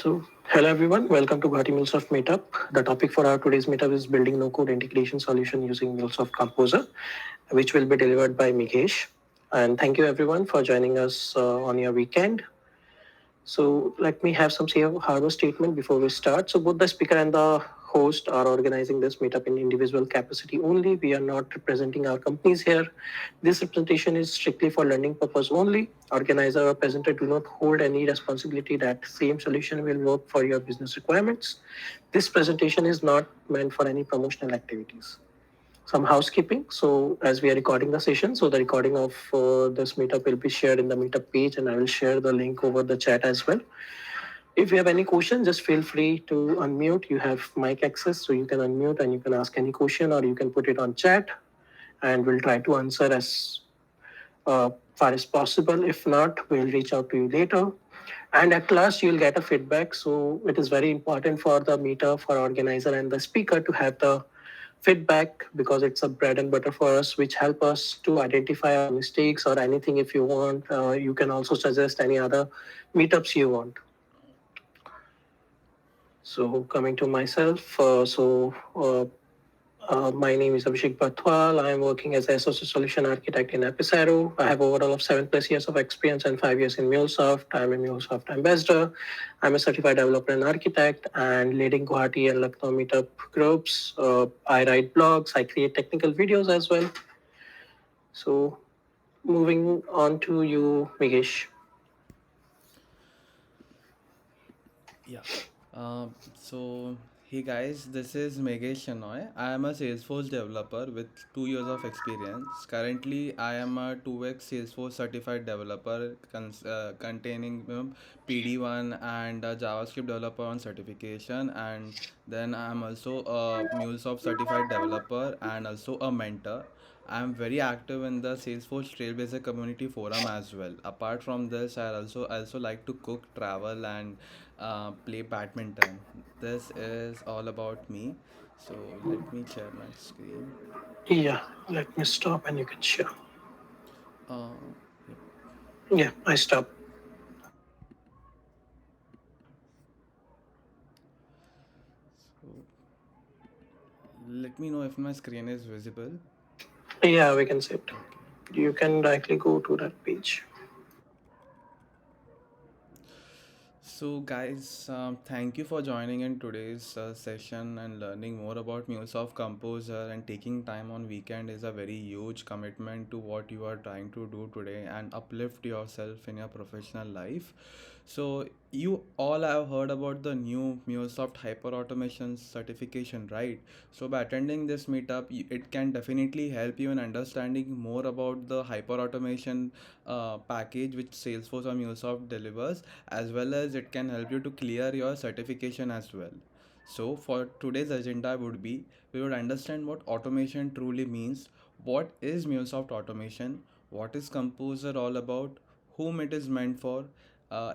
Hello everyone, welcome to Guwahati Mulesoft Meetup. The topic for our today's meetup is building no-code integration solution using Mulesoft Composer, which will be delivered by Meghesh. And thank you everyone for joining us on your weekend. So let me have some safe harbor statement before we start. So both the speaker and the host are organizing this meetup in individual capacity only. We are not representing our companies here. This representation is strictly for learning purpose only. Organizer or presenter do not hold any responsibility that same solution will work for your business requirements. This presentation is not meant for any promotional activities. Some housekeeping. So as we are recording the session, so the recording of this meetup will be shared in the meetup page, and I will share the link over the chat as well. If you have any question, just feel free to unmute. You have mic access, so you can unmute and you can ask any question, or you can put it on chat, and we'll try to answer as far as possible. If not, we'll reach out to you later. And at last, you'll get a feedback. So it is very important for the meetup, for organizer and the speaker to have the feedback because it's a bread and butter for us, which help us to identify our mistakes or anything. If you want, you can also suggest any other meetups you want. So coming to myself, my name is Abhishek Bathwal. I am working as an associate solution architect in Epicero. I have overall of 7+ years of experience and 5 years in Mulesoft. I'm a Mulesoft ambassador. I'm a certified developer and architect and leading Guwahati and Lucknow meetup groups. I write blogs. I create technical videos as well. So moving on to you, Meghesh. Yeah. So, hey guys, this is Meghesh Shenoy. I am a Salesforce developer with 2 years of experience. Currently, I am a 2x Salesforce certified developer containing PD1 and a JavaScript developer on certification. And then I am also a MuleSoft certified developer and also a mentor. I'm very active in the Salesforce Trailblazer community forum as well. Apart from this, I also like to cook, travel, and play badminton. This is all about me. So let me share my screen. Yeah, let me stop and you can share. Uh, yep. Yeah, I stop. So let me know if my screen is visible. Yeah, we can see it. Okay. You can directly go to that page. So, guys, thank you for joining in today's session and learning more about MuleSoft Composer. And taking time on weekend is a very huge commitment to what you are trying to do today and uplift yourself in your professional life. So, you all have heard about the new MuleSoft Hyper Automation certification, right? So, by attending this meetup, it can definitely help you in understanding more about the hyper automation package which Salesforce or MuleSoft delivers, as well as it can help you to clear your certification as well. So, for today's agenda would be we would understand what automation truly means, what is MuleSoft automation, what is Composer all about, whom it is meant for.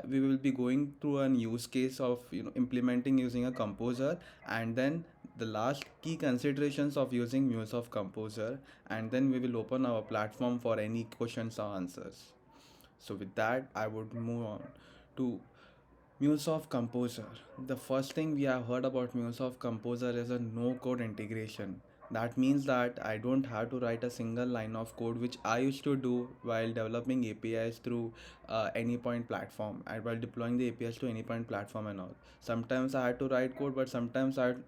We will be going through an use case of implementing using a composer, and then the last key considerations of using MuleSoft Composer, and then we will open our platform for any questions or answers. So with that, I would move on to MuleSoft Composer. The first thing we have heard about MuleSoft Composer is a no-code integration. That means that I don't have to write a single line of code, which I used to do while developing APIs through AnyPoint platform and while deploying the APIs to AnyPoint platform and all. Sometimes I had to write code, but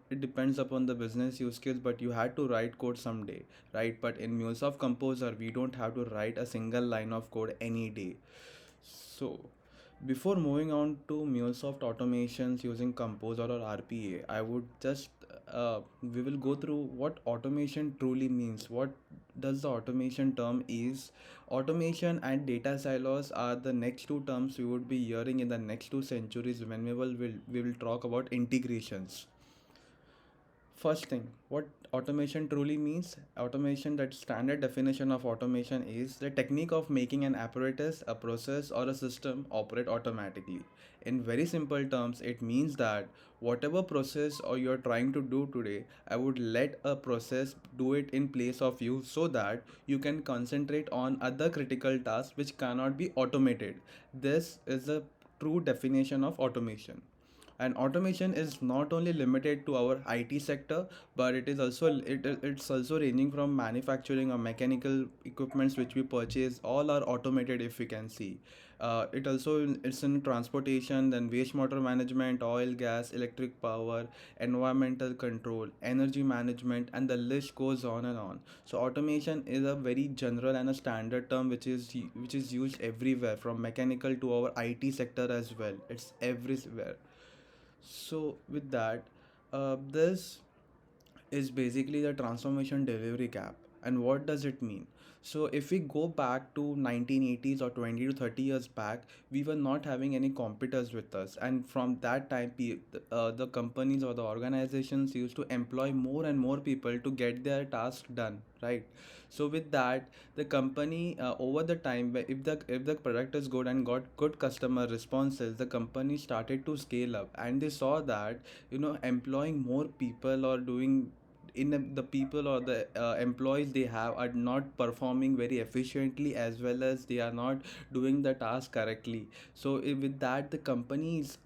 it depends upon the business use case. But you had to write code someday, right? But in MuleSoft Composer, we don't have to write a single line of code any day. So, before moving on to MuleSoft automations using Composer or RPA, I would just we will go through what automation truly means. What does the automation term is? Automation and data silos are the next two terms we would be hearing in the next 2 centuries when we will talk about integrations. First thing, what automation truly means? Automation, that standard definition of automation is the technique of making an apparatus, a process, or a system operate automatically. In very simple terms, it means that whatever process or you're trying to do today, I would let a process do it in place of you so that you can concentrate on other critical tasks which cannot be automated. This is a true definition of automation. And automation is not only limited to our IT sector, but it's also ranging from manufacturing or mechanical equipments which we purchase. All are automated, if we can see. It's in transportation, then wastewater management, oil, gas, electric power, environmental control, energy management, and the list goes on and on. So automation is a very general and a standard term which is used everywhere, from mechanical to our IT sector as well. It's everywhere. So with that, this is basically the transformation delivery gap. And what does it mean? So if we go back to 1980s or 20 to 30 years back, we were not having any competitors with us, and from that time the companies or the organizations used to employ more and more people to get their task done, right? So with that, the company, over the time, if the product is good and got good customer responses, the company started to scale up, and they saw that, employing more people or doing in the people or the employees they have are not performing very efficiently, as well as they are not doing the task correctly. So with that, the companies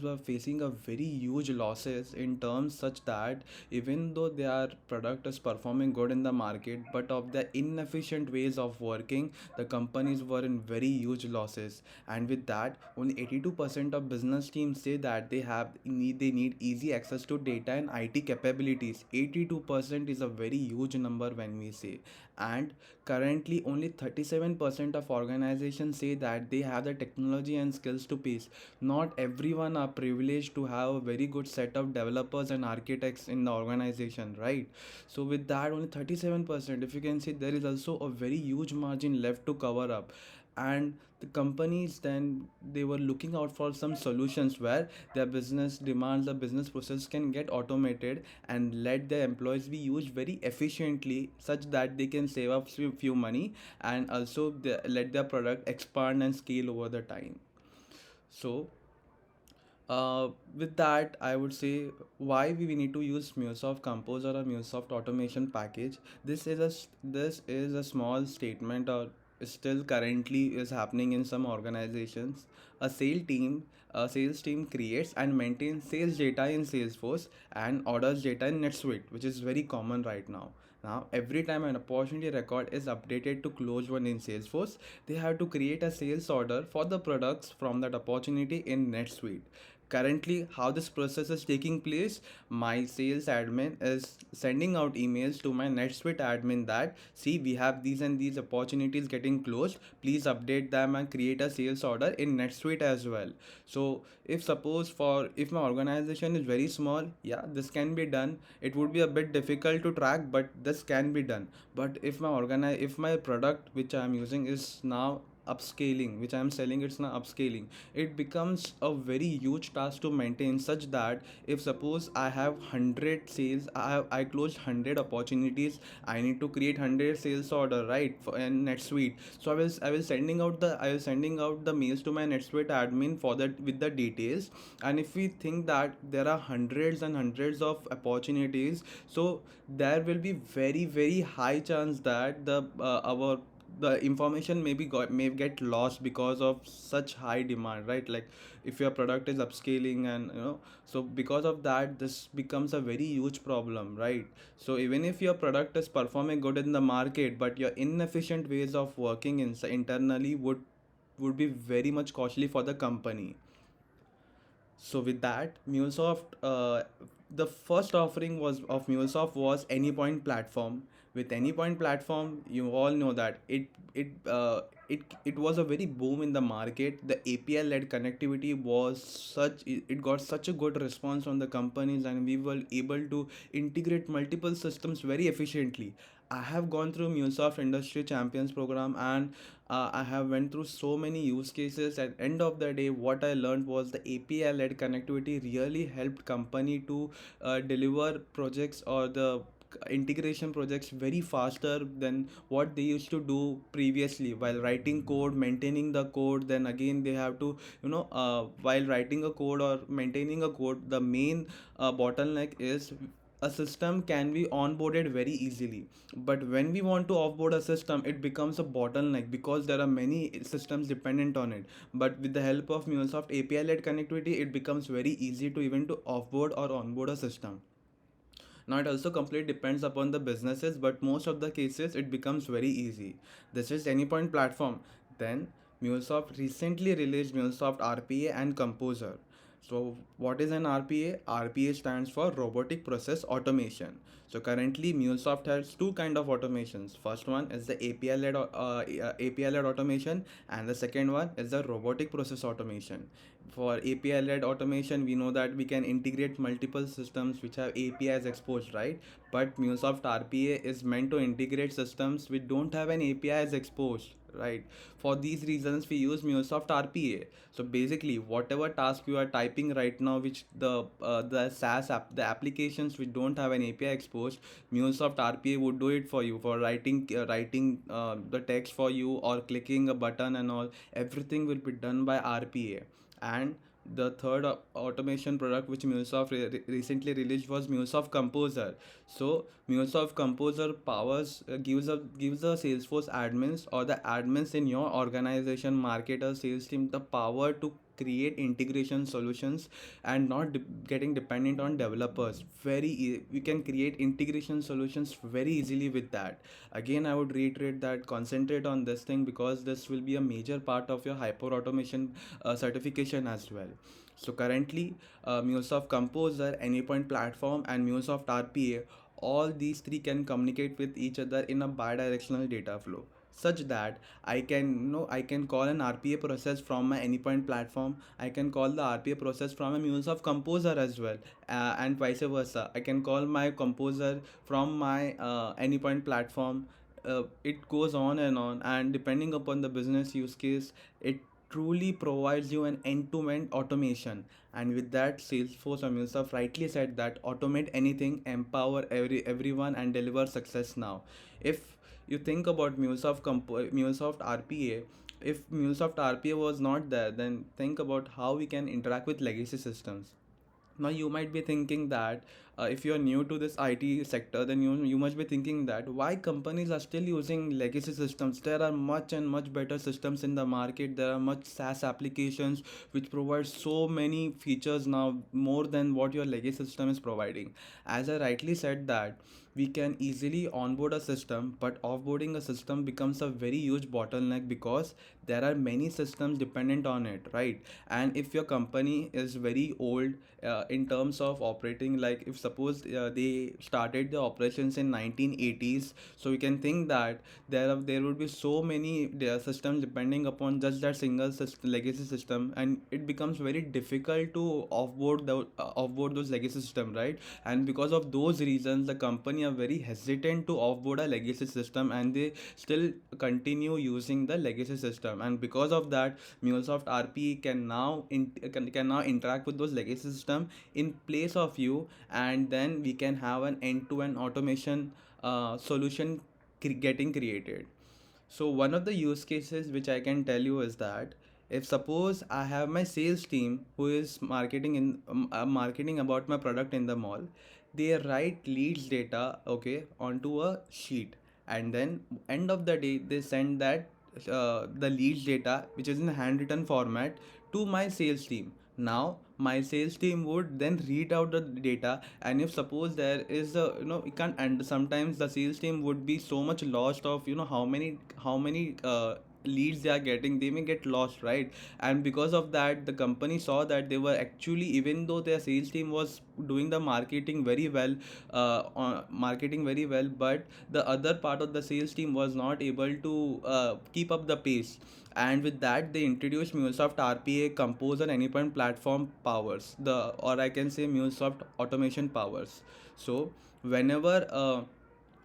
were facing a very huge losses in terms such that even though their product is performing good in the market, but of the inefficient ways of working, the companies were in very huge losses. And with that, only 82% of business teams say that they need easy access to data and IT capabilities. 82% is a very huge number when we say. And currently only 37% of organizations say that they have the technology and skills to pace. Not everyone are privileged to have a very good set of developers and architects in the organization, right? So with that, only 37%, if you can see, there is also a very huge margin left to cover up. And the companies then, they were looking out for some solutions where their business demands, the business process can get automated and let their employees be used very efficiently, such that they can save up few money, and also let their product expand and scale over the time. So with that, I would say why we need to use Mulesoft Compose or a Mulesoft automation package. This is a small statement, or still currently is happening in some organizations. A sales team creates and maintains sales data in Salesforce and orders data in NetSuite, which is very common right now. Now, every time an opportunity record is updated to close one in Salesforce, they have to create a sales order for the products from that opportunity in NetSuite. Currently, how this process is taking place, my sales admin is sending out emails to my NetSuite admin that, see, we have these and these opportunities getting closed, please update them and create a sales order in NetSuite as well. So if my organization is very small, yeah, this can be done. It would be a bit difficult to track, but this can be done. But if my product which I am using is now upscaling, which I am selling, it's now upscaling, it becomes a very huge task to maintain, such that if suppose I have 100 sales, I closed 100 opportunities, I need to create 100 sales order, right, for in NetSuite. So I will sending out the mails to my NetSuite admin for that with the details. And if we think that there are hundreds and hundreds of opportunities, so there will be very very high chance that the information may get lost because of such high demand, right? Like, if your product is upscaling, and so because of that, this becomes a very huge problem, right? So even if your product is performing good in the market, but your inefficient ways of working internally would be very much costly for the company. So with that, the first offering was of Mulesoft was Anypoint platform. With Anypoint platform, you all know that it was a very boom in the market. The API led connectivity it got such a good response from the companies, and we were able to integrate multiple systems very efficiently. I have gone through Mulesoft Industry Champions program, and I have went through so many use cases. At end of the day, what I learned was the API led connectivity really helped company to deliver projects or the integration projects very faster than what they used to do previously, while writing code, maintaining the code. Then again, they have to, while writing a code or maintaining a code, the main bottleneck is a system can be onboarded very easily. But when we want to offboard a system, it becomes a bottleneck because there are many systems dependent on it. But with the help of MuleSoft API-led connectivity, it becomes very easy to even to offboard or onboard a system. Now it also completely depends upon the businesses, but most of the cases it becomes very easy. This is Anypoint platform. Then MuleSoft recently released MuleSoft RPA and Composer. So what is an RPA? RPA stands for Robotic Process Automation. So currently MuleSoft has two kind of automations. First one is the API-led automation, and the second one is the robotic process automation. For API-led automation, we know that we can integrate multiple systems which have APIs exposed, right? But MuleSoft RPA is meant to integrate systems which don't have an APIs exposed, right? For these reasons, we use MuleSoft RPA. So basically, whatever task you are typing right now, which the SaaS app, the applications which don't have an API exposed, MuleSoft RPA would do it for you for writing the text for you or clicking a button and all. Everything will be done by RPA. And the third automation product which MuleSoft recently released was MuleSoft Composer. So MuleSoft Composer powers gives the Salesforce admins or the admins in your organization, marketer, sales team the power to create integration solutions and not getting dependent on developers. We can create integration solutions very easily with that. Again, I would reiterate that concentrate on this thing because this will be a major part of your hyper automation certification as well. So currently, MuleSoft Composer, Anypoint Platform, and MuleSoft RPA, all these three can communicate with each other in a bidirectional data flow, such that I can call an RPA process from my Anypoint platform. I can call the RPA process from a MuleSoft Composer as well, and vice versa. I can call my Composer from my Anypoint platform. It goes on and on, and depending upon the business use case, it truly provides you an end-to-end automation. And with that, Salesforce or MuleSoft rightly said that automate anything, empower everyone, and deliver success now. If you think about MuleSoft RPA, if MuleSoft RPA was not there, then think about how we can interact with legacy systems. Now you might be thinking that if you are new to this IT sector, then you must be thinking that why companies are still using legacy systems. There are much and much better systems in the market. There are much SaaS applications which provide so many features now, more than what your legacy system is providing. As I rightly said that we can easily onboard a system, but offboarding a system becomes a very huge bottleneck because there are many systems dependent on it, right? And if your company is very old in terms of operating, like if suppose they started the operations in 1980s, so you can think that there would be so many systems depending upon just that single legacy system, and it becomes very difficult to offboard those legacy system, right? And because of those reasons, the company are very hesitant to offboard a legacy system, and they still continue using the legacy system. And because of that, MuleSoft RP can now interact with those legacy system in place of you, and then we can have an end-to-end automation solution getting created. So one of the use cases which I can tell you is that if suppose I have my sales team who is marketing about my product in the mall, they write leads data, okay, onto a sheet, and then end of the day they send that the leads data which is in handwritten format to my sales team. Now my sales team would then read out the data, and if suppose there is a you can't, and sometimes the sales team would be so much lost of how many leads they are getting, they may get lost, right? And because of that, the company saw that they were actually, even though their sales team was doing the marketing very well, but the other part of the sales team was not able to keep up the pace. And with that, they introduced MuleSoft RPA, Compose, and Anypoint platform powers, or I can say MuleSoft automation powers. So whenever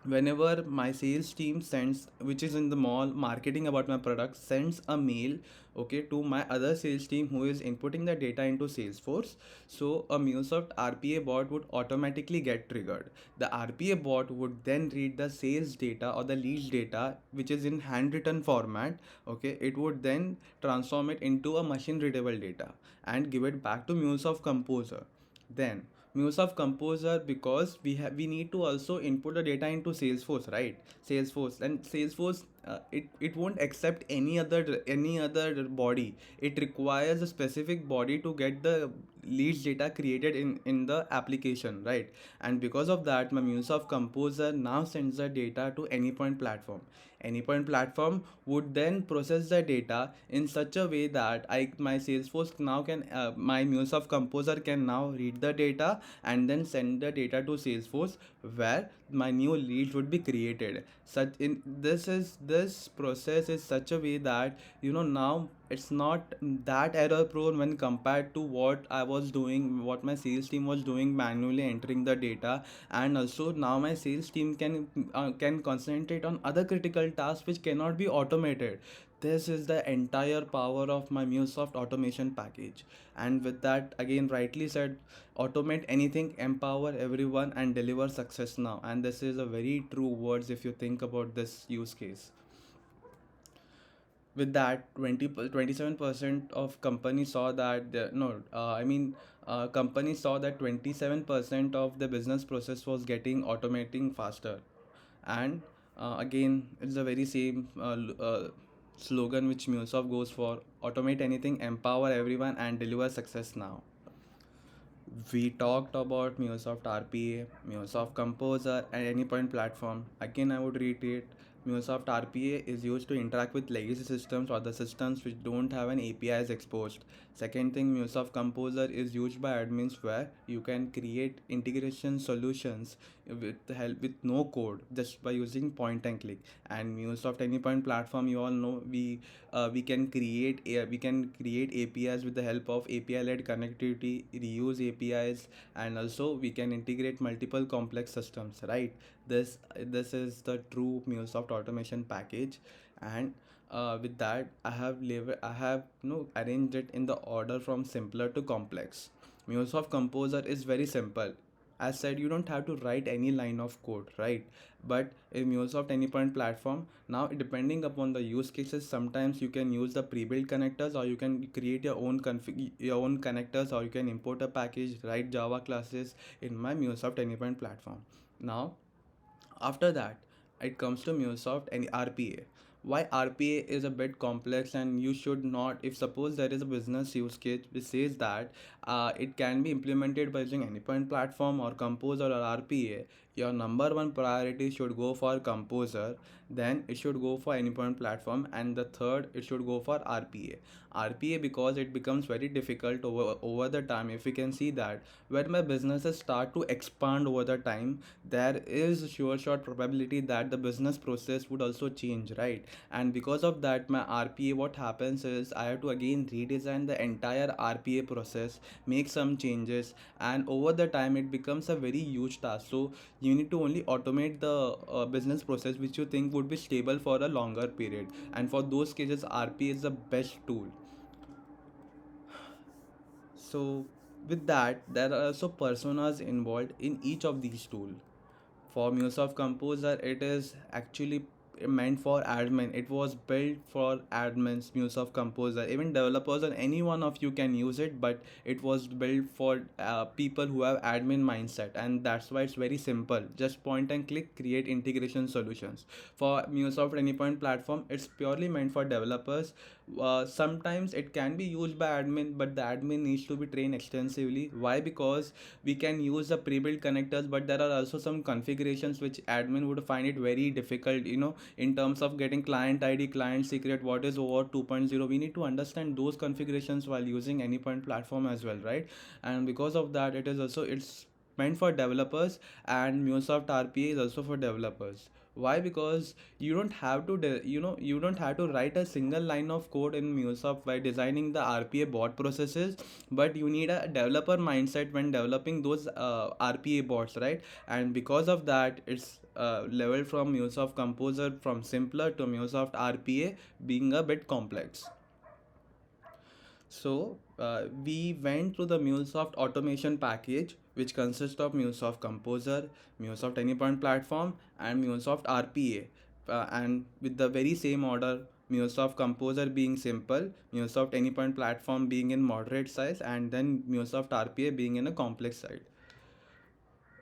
whenever my sales team sends, which is in the mall marketing about my product, sends a mail, okay, to my other sales team who is inputting the data into Salesforce, so a MuleSoft RPA bot would automatically get triggered. The RPA bot would then read the sales data or the leads data which is in handwritten format, okay. It would then transform it into a machine readable data and give it back to MuleSoft Composer. Then MuleSoft Composer, because we need to also input the data into Salesforce, right? Salesforce, and Salesforce, it won't accept any other body. It requires a specific body to get the leads data created in the application, right? And because of that, my MuleSoft Composer now sends the data to Anypoint platform. Anypoint platform would then process the data in such a way that my Salesforce now can my MuleSoft Composer can now read the data and then send the data to Salesforce, where my new leads would be created. Such in this process is such a way that now it's not that error prone when compared to what I was doing, what my sales team was doing, manually entering the data. And also now my sales team can concentrate on other critical tasks which cannot be automated. This is the entire power of my MuleSoft automation package. And with that, again, rightly said, automate anything, empower everyone, and deliver success now. And this is a very true words if you think about this use case. With that, 27% of companies saw that no I mean companies saw that 27% of the business process was getting automating faster. And again, it's the very same slogan which MuleSoft goes for: automate anything, empower everyone, and deliver success now. We talked about MuleSoft RPA, MuleSoft Composer, and Anypoint platform. Again, I would reiterate, MuleSoft RPA is used to interact with legacy systems or the systems which don't have an APIs exposed. Second thing, MuleSoft Composer is used by admins where you can create integration solutions with no code, just by using point and click. And MuleSoft Anypoint platform, you all know, we can create APIs with the help of API led connectivity, reuse APIs, and also we can integrate multiple complex systems, right? This is the true MuleSoft automation package. And with that, I have arranged it in the order from simpler to complex. MuleSoft Composer is very simple. As said, you don't have to write any line of code, right? But in MuleSoft Anypoint platform, now depending upon the use cases, sometimes you can use the pre-built connectors, or you can create your own connectors, or you can import a package, write Java classes in my MuleSoft Anypoint platform. Now, after that, it comes to MuleSoft and RPA. Why RPA is a bit complex, and you should not, if suppose there is a business use case which says that it can be implemented by using Anypoint platform or Composer or RPA, your number one priority should go for Composer, then it should go for Anypoint platform, and the third it should go for RPA. RPA, because it becomes very difficult over the time. If we can see that when my businesses start to expand over the time, there is sure short probability that the business process would also change, right? And because of that, my RPA, what happens is I have to again redesign the entire RPA process, make some changes, and over the time it becomes a very huge task. So you need to only automate the business process which you think would be stable for a longer period, and for those cases RPA is the best tool. So with that, there are also personas involved in each of these tools. For MuleSoft Composer, it is actually meant for admin. It was built for admins. MuleSoft Composer, even developers or any one of you can use it, but it was built for people who have admin mindset, and that's why it's very simple. Just point and click, create integration solutions. For MuleSoft Anypoint platform, it's purely meant for developers. Sometimes it can be used by admin, but the admin needs to be trained extensively. Why? Because we can use the pre-built connectors, but there are also some configurations which admin would find it very difficult, in terms of getting client ID, client secret, what is over 2.0. We need to understand those configurations while using Anypoint platform as well, right? And because of that, it's meant for developers, and MuleSoft RPA is also for developers. Why? Because you don't have to write a single line of code in MuleSoft by designing the RPA bot processes, but you need a developer mindset when developing those RPA bots, right? And because of that, it's leveled from MuleSoft Composer from simpler to MuleSoft RPA being a bit complex. So we went through the MuleSoft automation package, which consists of MuleSoft Composer, MuleSoft Anypoint Platform, and MuleSoft RPA. And with the very same order, MuleSoft Composer being simple, MuleSoft Anypoint Platform being in moderate size, and then MuleSoft RPA being in a complex side.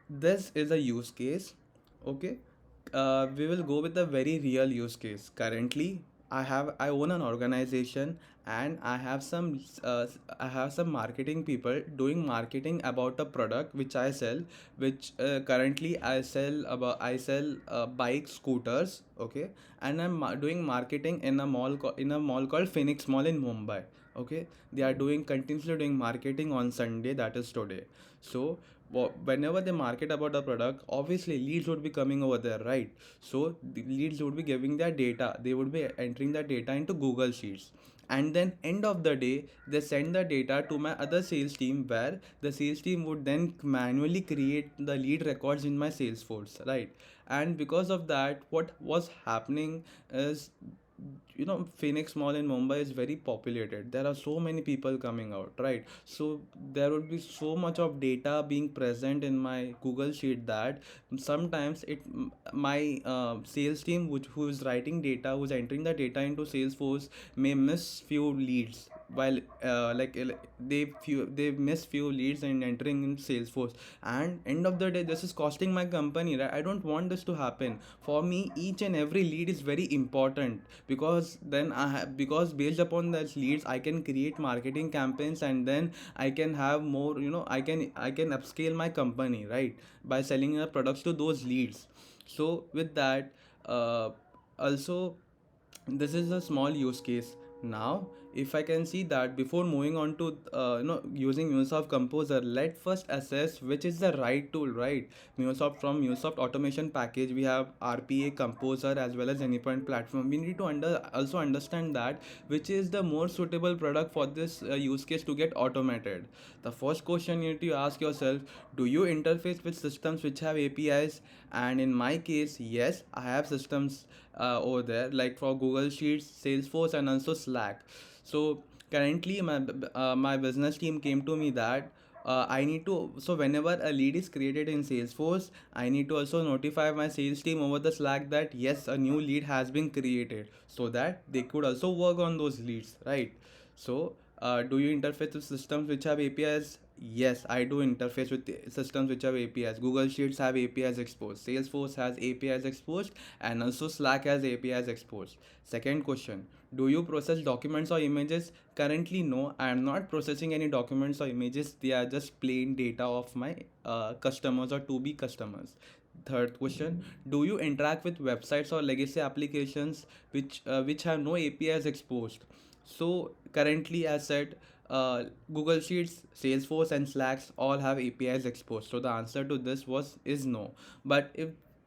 this is a use case. Okay, we will go with a very real use case. Currently, I own an organization, and I have some marketing people doing marketing about a product which I sell, which currently I sell bike scooters. Okay, and I'm doing marketing in in a mall called Phoenix Mall in Mumbai. Okay, they are doing continuously doing marketing on Sunday, that is today. So whenever they market about a product, obviously leads would be coming over there, right? So the leads would be giving their data, they would be entering that data into Google Sheets, and then end of the day they send the data to my other sales team, where the sales team would then manually create the lead records in my Salesforce, right? And because of that, what was happening is, Phoenix Mall in Mumbai is very populated, there are so many people coming out, right? So there would be so much of data being present in my Google Sheet that sometimes my sales team, who is writing data, who's entering the data into Salesforce, may miss few leads, while they miss few leads and entering in Salesforce, and end of the day this is costing my company, right? I don't want this to happen. For me, each and every lead is very important, because then because based upon those leads I can create marketing campaigns, and then I can have more, I can upscale my company, right, by selling the products to those leads. So with that, also, this is a small use case. Now, if I can see that, before moving on to using Mulesoft Composer, let first assess which is the right tool, right? Mulesoft automation package, we have RPA, Composer, as well as Anypoint platform. We need to also understand that which is the more suitable product for this use case to get automated. The first question you need to ask yourself: do you interface with systems which have APIs? And in my case, yes, I have systems over there, like for Google Sheets, Salesforce, and also Slack. So currently, my business team came to me that I need to. So whenever a lead is created in Salesforce, I need to also notify my sales team over the Slack that yes, a new lead has been created, so that they could also work on those leads, right? So, do you interface with systems which have APIs? Yes, I do interface with the systems which have APIs. Google Sheets have APIs exposed. Salesforce has APIs exposed, and also Slack has APIs exposed. Second question: do you process documents or images? Currently, no. I am not processing any documents or images. They are just plain data of my customers or to be customers. Third question: do you interact with websites or legacy applications which have no APIs exposed? So currently, as said, Google Sheets, Salesforce, and Slacks all have APIs exposed. So the answer to this was is no. But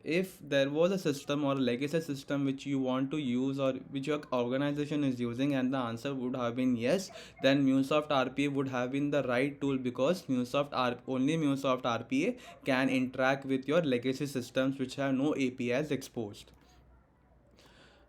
if there was a system or a legacy system which you want to use, or which your organization is using, and the answer would have been yes, then Mulesoft RPA would have been the right tool, because only Mulesoft RPA can interact with your legacy systems which have no APIs exposed.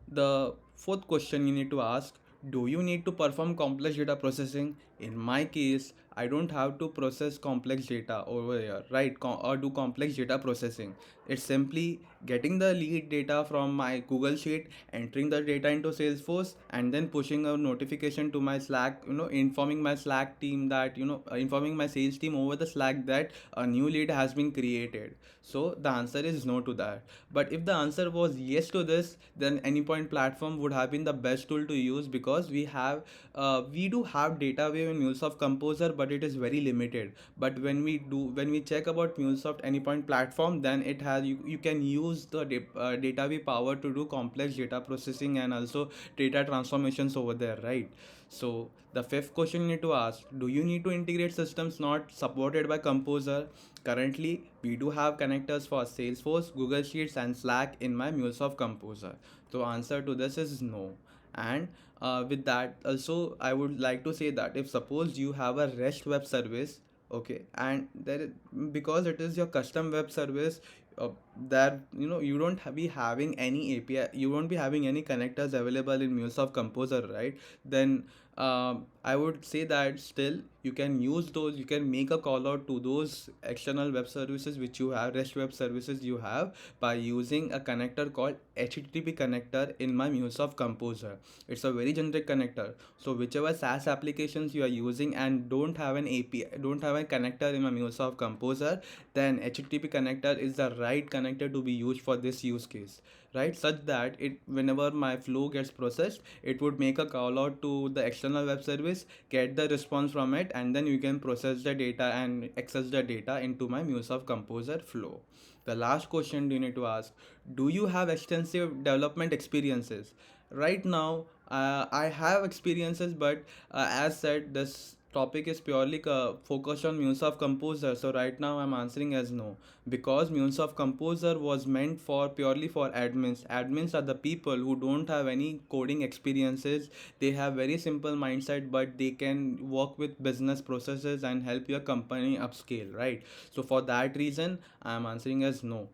The fourth question you need to ask: do you need to perform complex data processing? In my case, I don't have to process complex data over here, right? Or do complex data processing. It's simply getting the lead data from my Google Sheet, entering the data into Salesforce, and then pushing a notification to my Slack, informing my Slack team that, informing my sales team over the Slack that a new lead has been created. So the answer is no to that. But if the answer was yes to this, then Anypoint platform would have been the best tool to use, because we do have data wave in Mulesoft Composer, but it is very limited. But when we check about Mulesoft Anypoint platform, then you can use the data wave power to do complex data processing and also data transformations over there, right? So the fifth question you need to ask: do you need to integrate systems not supported by Composer? Currently, we do have connectors for Salesforce, Google Sheets, and Slack in my Mulesoft Composer. So answer to this is no. And with that, also I would like to say that if suppose you have a REST web service, okay, and because it is your custom web service, that you don't be having any API, you won't be having any connectors available in Mulesoft Composer, right? Then I would say that still you can use those, you can make a call out to those external web services which you have, REST web services you have, by using a connector called HTTP connector in my Mulesoft Composer. It's a very generic connector. So whichever SaaS applications you are using and don't have an API, don't have a connector in my Mulesoft Composer, then HTTP connector is the right connector to be used for this use case, right? Such that it, whenever my flow gets processed, it would make a call out to the external web service, get the response from it, and then you can process the data and access the data into my Mulesoft Composer flow. The last question you need to ask: do you have extensive development experiences? Right now, I have experiences, but as said, this topic is purely focused on Mulesoft Composer. So right now, I'm answering as no, because Mulesoft Composer was meant for purely for admins. Admins are the people who don't have any coding experiences. They have very simple mindset, but they can work with business processes and help your company upscale, right? So for that reason, I'm answering as no.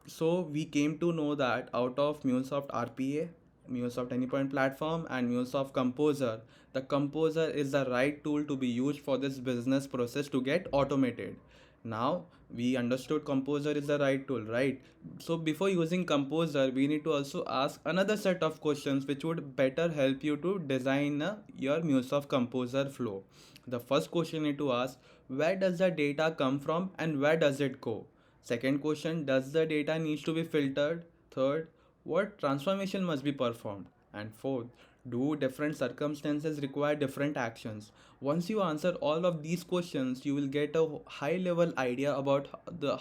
So we came to know that out of MuleSoft RPA, MuleSoft Anypoint Platform, and MuleSoft Composer, the Composer is the right tool to be used for this business process to get automated. Now we understood Composer is the right tool, right? So before using Composer, we need to also ask another set of questions which would better help you to design your MuleSoft Composer flow. The first question you need to ask: where does the data come from and where does it go? Second question: does the data needs to be filtered? Third: what transformation must be performed? And fourth: do different circumstances require different actions? Once you answer all of these questions, you will get a high level idea about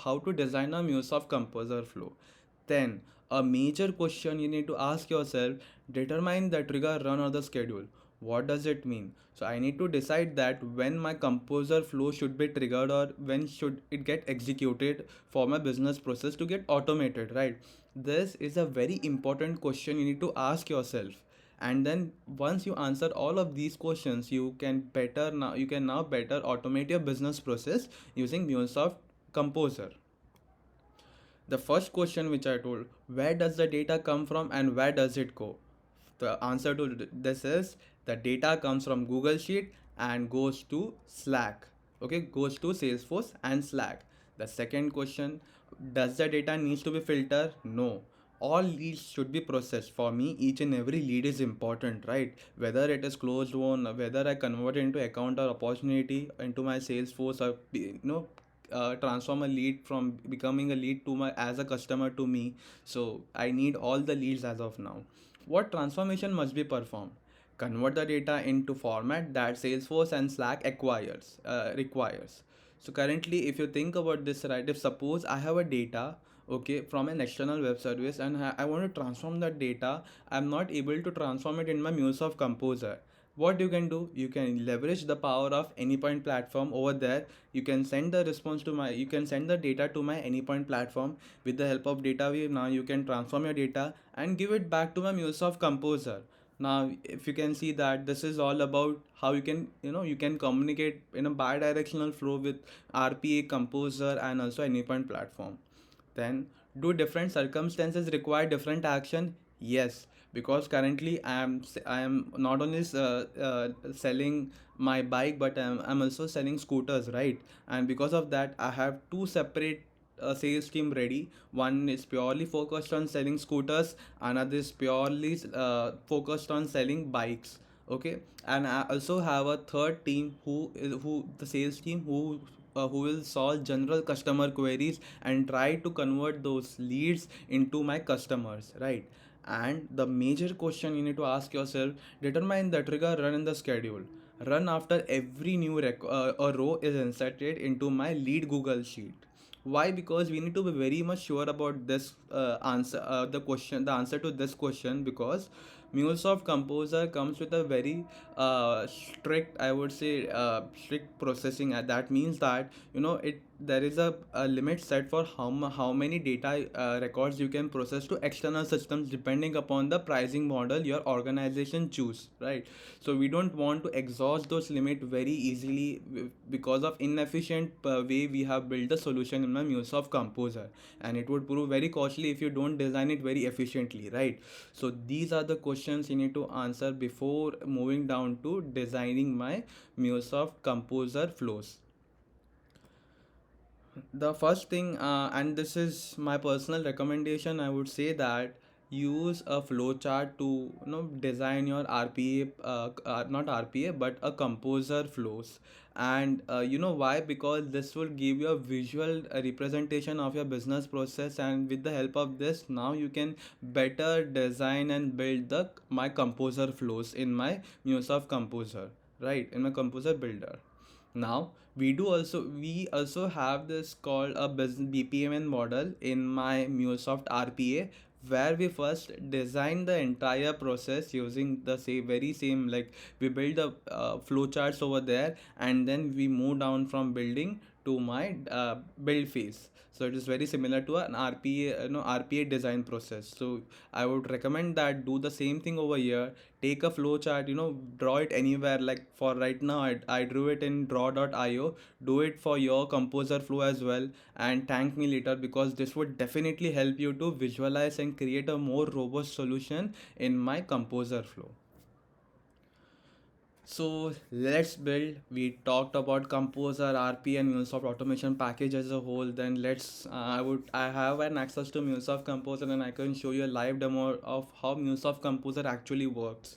how to design a Mulesoft Composer flow. Then, a major question you need to ask yourself: determine the trigger, run, or the schedule. What does it mean? So I need to decide that when my composer flow should be triggered or when should it get executed for my business process to get automated, right? This is a very important question you need to ask yourself. And then once you answer all of these questions, you can now better automate your business process using MuleSoft Composer. The first question which I told, where does the data come from and where does it go? The answer to this is the data comes from Google Sheet and goes to Slack. Okay, goes to Salesforce and Slack. The second question, does the data needs to be filtered? No, all leads should be processed. For me, each and every lead is important, right? Whether it is closed one, whether I convert it into account or opportunity into my Salesforce, or transform a lead from becoming a lead to my as a customer to me. So I need all the leads as of now. What transformation must be performed? Convert the data into format that Salesforce and Slack requires. So currently, if you think about this, right, if suppose I have a data, okay, from an external web service, and I want to transform that data, I'm not able to transform it in my Mulesoft Composer. What you can do, you can leverage the power of Anypoint platform over there. You can send the response to my, you can send the data to my Anypoint platform. With the help of data wave, now you can transform your data and give it back to my Mulesoft Composer. Now if you can see that this is all about how you can, you can communicate in a bi-directional flow with RPA, Composer, and also Anypoint platform. Then, do different circumstances require different action? Yes, because currently I am not only selling my bike, but I'm also selling scooters, right? And because of that, I have two separate sales team ready. One is purely focused on selling scooters, another is purely focused on selling bikes. Okay, and I also have a third team who the sales team who will solve general customer queries and try to convert those leads into my customers, right? And the major question you need to ask yourself: determine the trigger, run, in the schedule. Run after every new a row is inserted into my lead Google sheet. Why? Because we need to be very much sure about this the answer to this question, because MuleSoft Composer comes with a very strict, I would say, strict processing. That means that, it there is a limit set for how many data records you can process to external systems depending upon the pricing model your organization choose, right? So we don't want to exhaust those limit very easily because of inefficient way we have built the solution in my MuleSoft Composer, and it would prove very costly if you don't design it very efficiently, right? So these are the questions you need to answer before moving down to designing my MuleSoft Composer flows. The first thing, and this is my personal recommendation, I would say that use a flowchart to design your RPA, not RPA but a composer flows. And you know why? Because this will give you a visual representation of your business process, and with the help of this now you can better design and build the my composer flows in my MuleSoft Composer, right, in my composer builder. Now we also have this called a business BPMN model in my MuleSoft RPA, where we first design the entire process using the same very same, like we build the flowcharts over there, and then we move down from building to my build phase. So it is very similar to an RPA, RPA design process. So I would recommend that do the same thing over here. Take a flow chart, draw it anywhere. Like for right now, I drew it in draw.io. Do it for your composer flow as well, and thank me later, because this would definitely help you to visualize and create a more robust solution in my composer flow. So let's build. We talked about Composer, RP, and MuleSoft automation package as a whole. Then I have an access to MuleSoft Composer, and I can show you a live demo of how MuleSoft Composer actually works.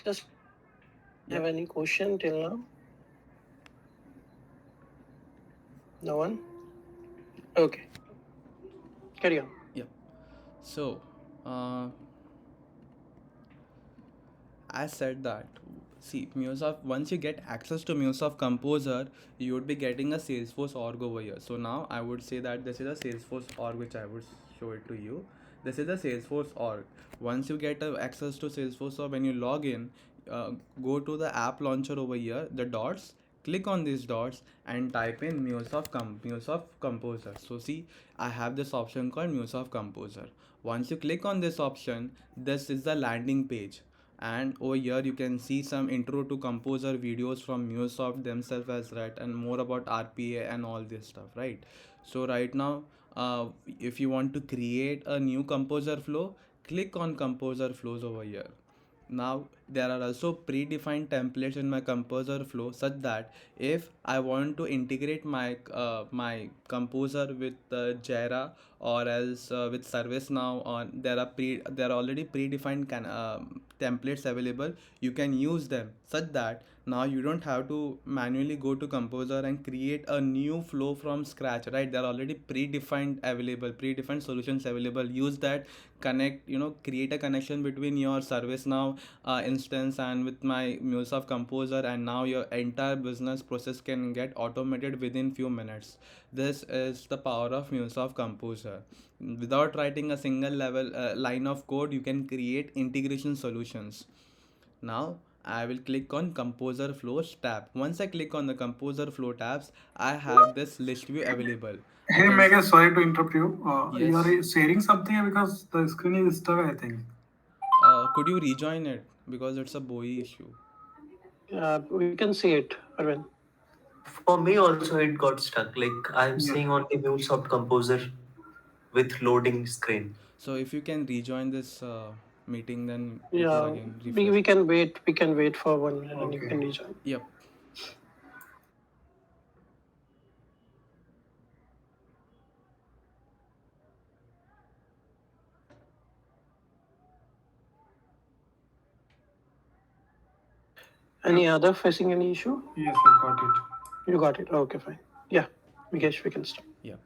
Just have Yep. any question till now? No one? Okay, carry on. Yep. So, uh, I said that, see, MuleSoft, once you get access to MuleSoft Composer, you would be getting a Salesforce org over here. So now I would say that this is a Salesforce org, which I would show it to you. This is a Salesforce org. Once you get access to Salesforce org, when you log in, uh, go to the app launcher over here, the dots, click on these dots and type in MuleSoft Composer. So see, I have this option called MuleSoft Composer. Once you click on this option, this is the landing page, and over here you can see some intro to composer videos from MuleSoft themselves as, right, and more about RPA and all this stuff, right? So right now, if you want to create a new composer flow, click on composer flows over here. Now there are also predefined templates in my composer flow, such that if I want to integrate my composer with Jira, or else with ServiceNow, or there are already predefined templates available, you can use them, such that now you don't have to manually go to composer and create a new flow from scratch, right? There are already predefined solutions available. Use that, create a connection between your ServiceNow instance and with my MuleSoft Composer, and now your entire business process can get automated within few minutes. This is the power of MuleSoft Composer. Without writing a single level line of code, you can create integration solutions. Now I will click on Composer Flows tab. Once I click on the Composer Flow tabs, I have this list view available. I Hey can Megan, sorry to interrupt you. You Yes. are sharing something because the screen is stuck, I think. Could you rejoin it, because it's a BOE issue? We can see it, Arvind. For me also it got stuck. Like I'm Yeah. seeing on the MuleSoft Composer with loading screen. So if you can rejoin this meeting, then it would Yeah, again we, refresh. we can wait. We can wait for 1 minute and you Okay. can rejoin. Yep. Any other facing any issue? Yes, I got it. You got it. Okay, fine. Yeah, Meghesh, we can start. Yeah.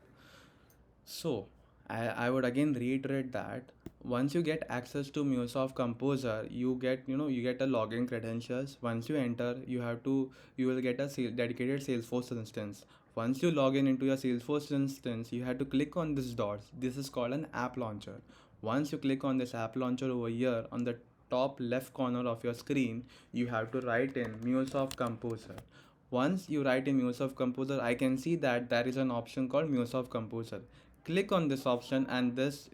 So I would again reiterate that once you get access to MuleSoft Composer, you get a login credentials. Once you enter, you will get a dedicated Salesforce instance. Once you log in into your Salesforce instance, you have to click on this dots. This is called an app launcher. Once you click on this app launcher over here on the top left corner of your screen, you have to write in MuleSoft Composer. Once you write in Mulesoft Composer, I can see that there is an option called Mulesoft Composer. Click on this option, and this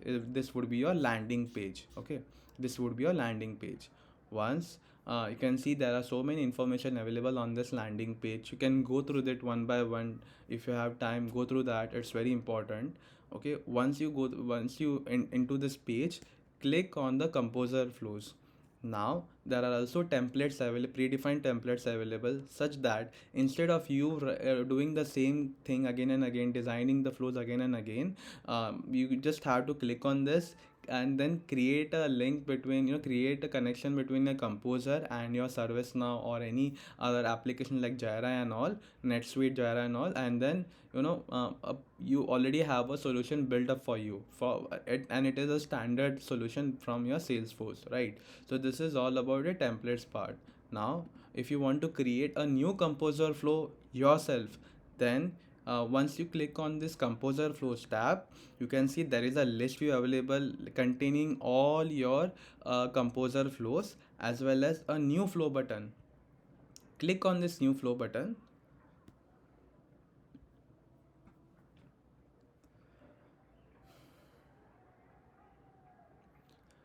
would be your landing page. Okay, this would be your landing page. Once you can see there are so many information available on this landing page. You can go through that one by one. If you have time, go through that. It's very important. Okay, once you into this page, click on the composer flows. Now there are also templates available, predefined templates available, such that instead of you doing the same thing again and again, designing the flows again and again, you just have to click on this and then create a link between, create a connection between a composer and your service now or any other application like Jira and all, NetSuite, Jira and all, and then you already have a solution built up for you for it, and it is a standard solution from your Salesforce, right? So this is all about a templates part. Now if you want to create a new composer flow yourself, then once you click on this composer flows tab, you can see there is a list view available containing all your composer flows, as well as a new flow button. Click on this new flow button.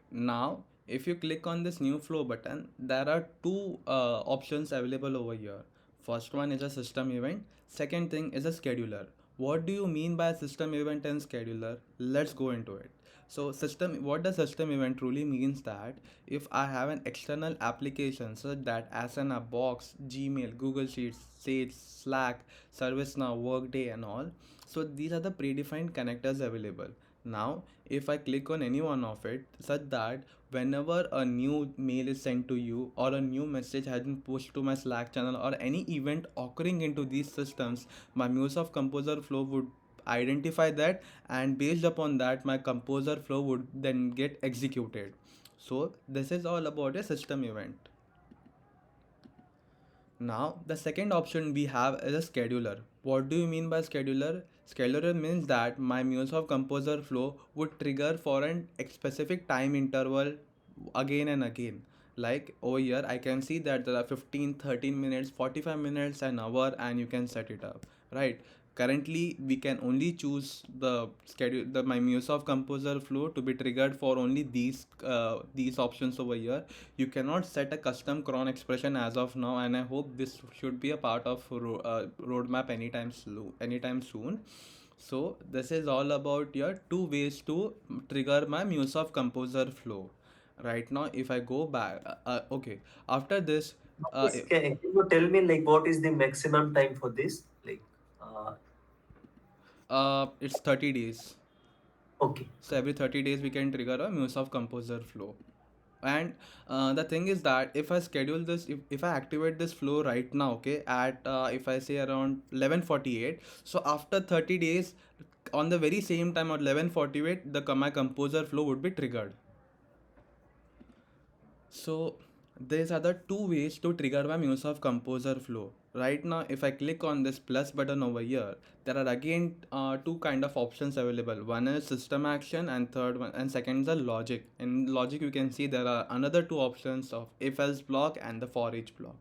Now if you click on this new flow button, there are two options available over here. First one is a system event, second thing is a scheduler. What do you mean by system event and scheduler? Let's go into it. So system, what the system event truly means that if I have an external application such that Asana, Box, Gmail, Google Sheets, Sage, Slack, ServiceNow, Workday and all, so these are the predefined connectors available. Now if I click on any one of it, such that whenever a new mail is sent to you or a new message has been pushed to my Slack channel or any event occurring into these systems, my Mulesoft Composer flow would identify that, and based upon that my composer flow would then get executed. So this is all about a system event. Now, the second option we have is a scheduler. What do you mean by scheduler? Scheduler means that my Mulesoft Composer flow would trigger for an specific time interval again and again. Like over here, I can see that there are 15, 13 minutes, 45 minutes, an hour, and you can set it up, right? Currently, we can only choose the schedule, the my Mulesoft Composer flow to be triggered for only these options over here. You cannot set a custom cron expression as of now, and I hope this should be a part of roadmap anytime soon. So this is all about your two ways to trigger my Mulesoft Composer flow. Right now, if I go back, okay, after this, Yes, can you tell me like what is the maximum time for this? Like, it's 30 days. okay, So every 30 days we can trigger a Mulesoft Composer flow. And the thing is that if I schedule this, if I activate this flow right now, okay, at if I say around 11:48, so after 30 days, on the very same time at 11:48, my composer flow would be triggered. So these are the two ways to trigger my Mulesoft Composer flow. Right now, if I click on this plus button over here, there are again two kind of options available. One is system action, and third one and second is a logic. In logic, you can see there are another two options of if else block and the for each block.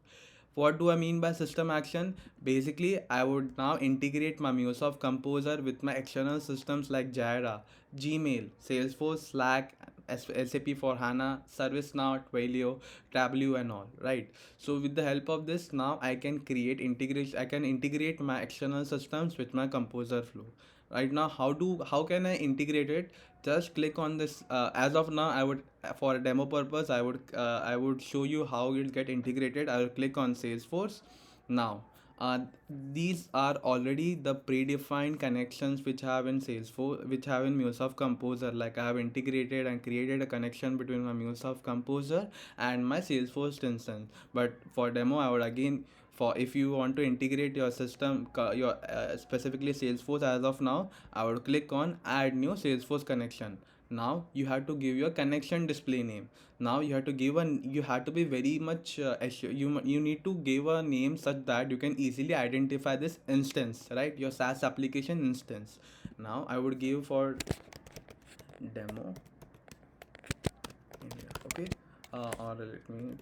What do I mean by system action? Basically, I would now integrate my Mulesoft Composer with my external systems like Jira, Gmail, Salesforce, Slack, SAP for HANA, ServiceNow, Twilio, Tableau, and all. Right. So with the help of this, now I can create integration. I can integrate my external systems with my Composer flow. Right now, how can I integrate it? Just click on this. As of now, I would, for a demo purpose, I would show you how it get integrated. I will click on Salesforce. Now uh, these are already the predefined connections which have in Salesforce, which have in Mulesoft Composer. Like I have integrated and created a connection between my Mulesoft Composer and my Salesforce instance. But for demo, I would again, for if you want to integrate your system, your specifically Salesforce, as of now I would click on add new Salesforce connection. Now you have to give your connection display name. Now you have to give a, you have to be very much you need to give a name such that you can easily identify this instance, right? Your SaaS application instance. Now I would give for demo India, okay, or let me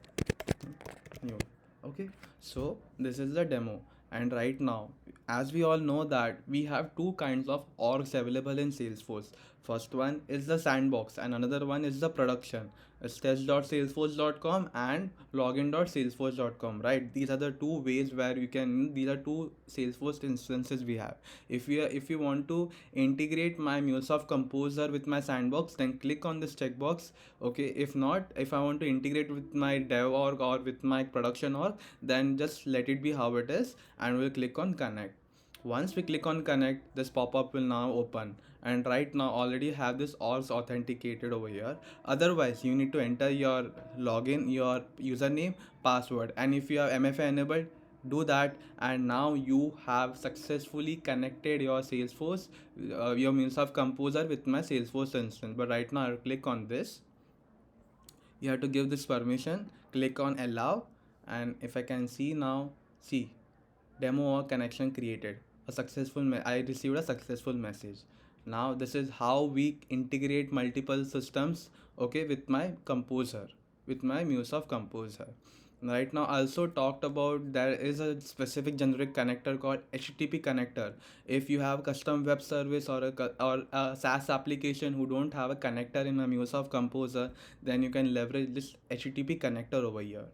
new. Okay, so this is the demo. And right now, as we all know that we have two kinds of orgs available in Salesforce. First one is the sandbox and another one is the production. It's test.salesforce.com and login.salesforce.com, right? These are the two ways where you can, these are two Salesforce instances we have. If you want to integrate my MuleSoft Composer with my sandbox, then click on this checkbox. Okay, if not, if I want to integrate with my dev org or with my production org, then just let it be how it is and we'll click on connect. Once we click on connect, this pop-up will now open, and right now already have this orgs authenticated over here. Otherwise you need to enter your login, your username, password, and if you have MFA enabled, do that. And now you have successfully connected your Salesforce, your MuleSoft Composer with my Salesforce instance. But right now I'll click on this. You have to give this permission, click on allow, and if I can see now, see, demo or connection created, a I received a successful message. Now this is how we integrate multiple systems, okay, with my composer, with my MuleSoft Composer. Right now I also talked about there is a specific generic connector called HTTP connector. If you have custom web service or a SaaS application who don't have a connector in a MuleSoft Composer, then you can leverage this HTTP connector over here.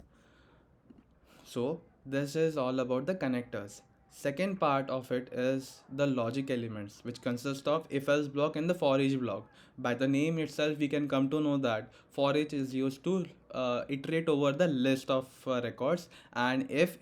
So this is all about the connectors. Second part of it is the logic elements, which consist of if else block and the for each block. By the name itself, we can come to know that for each is used to iterate over the list of records, and if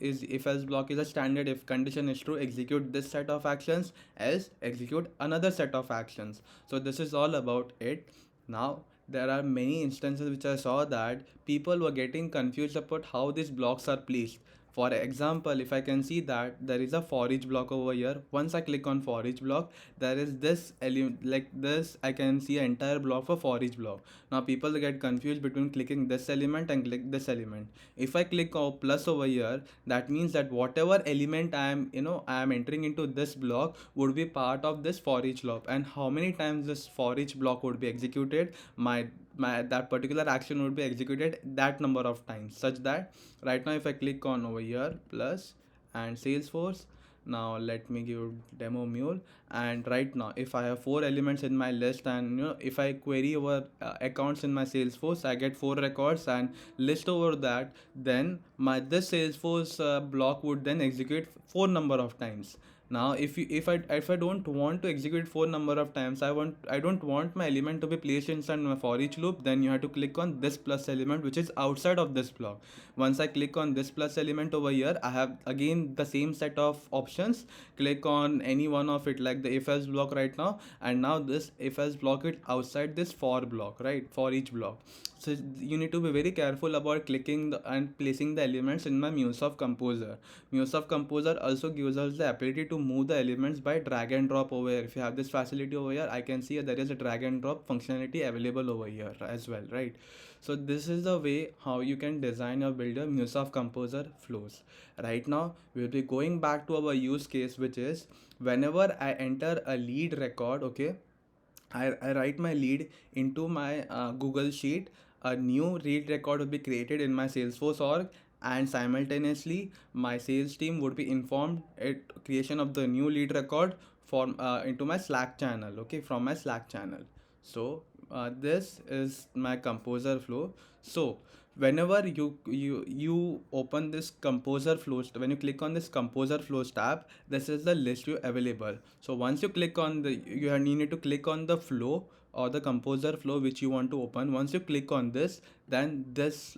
else block is a standard. If condition is true, execute this set of actions, else execute another set of actions. So this is all about it. Now there are many instances which I saw that people were getting confused about how these blocks are placed. For example, if I can see that there is a for each block over here, once I click on for each block, there is this element like this. I can see an entire block for each block. Now people get confused between clicking this element and click this element. If I click on plus over here, that means that whatever element I am entering into this block would be part of this for each loop, and how many times this for each block would be executed, my that particular action would be executed that number of times, such that right now if I click on over here plus and Salesforce, now let me give demo mule, and right now if I have four elements in my list, and if I query over accounts in my Salesforce, I get four records and list over that, then my this Salesforce block would then execute four number of times. Now if I don't want to execute four number of times, I don't want my element to be placed inside my for each loop, then you have to click on this plus element which is outside of this block. Once I click on this plus element over here, I have again the same set of options. Click on any one of it, like the if else block right now, and now this if else block is outside this for block, right, for each block. So you need to be very careful about clicking and placing the elements in my MuleSoft Composer. MuleSoft Composer also gives us the ability to move the elements by drag and drop over here. If you have this facility over here, I can see there is a drag and drop functionality available over here as well, right? So this is the way how you can design or build your MuleSoft Composer flows. Right now we'll be going back to our use case, which is whenever I enter a lead record, okay, I write my lead into my Google Sheet. A new read record will be created in my Salesforce org, and simultaneously my sales team would be informed at creation of the new lead record for into my Slack channel. Okay, from my Slack channel. So this is my composer flow. So whenever you open this composer flows, when you click on this composer flows tab, this is the list view available. So once you click on the you need to click on the flow or the composer flow which you want to open. Once you click on this, then this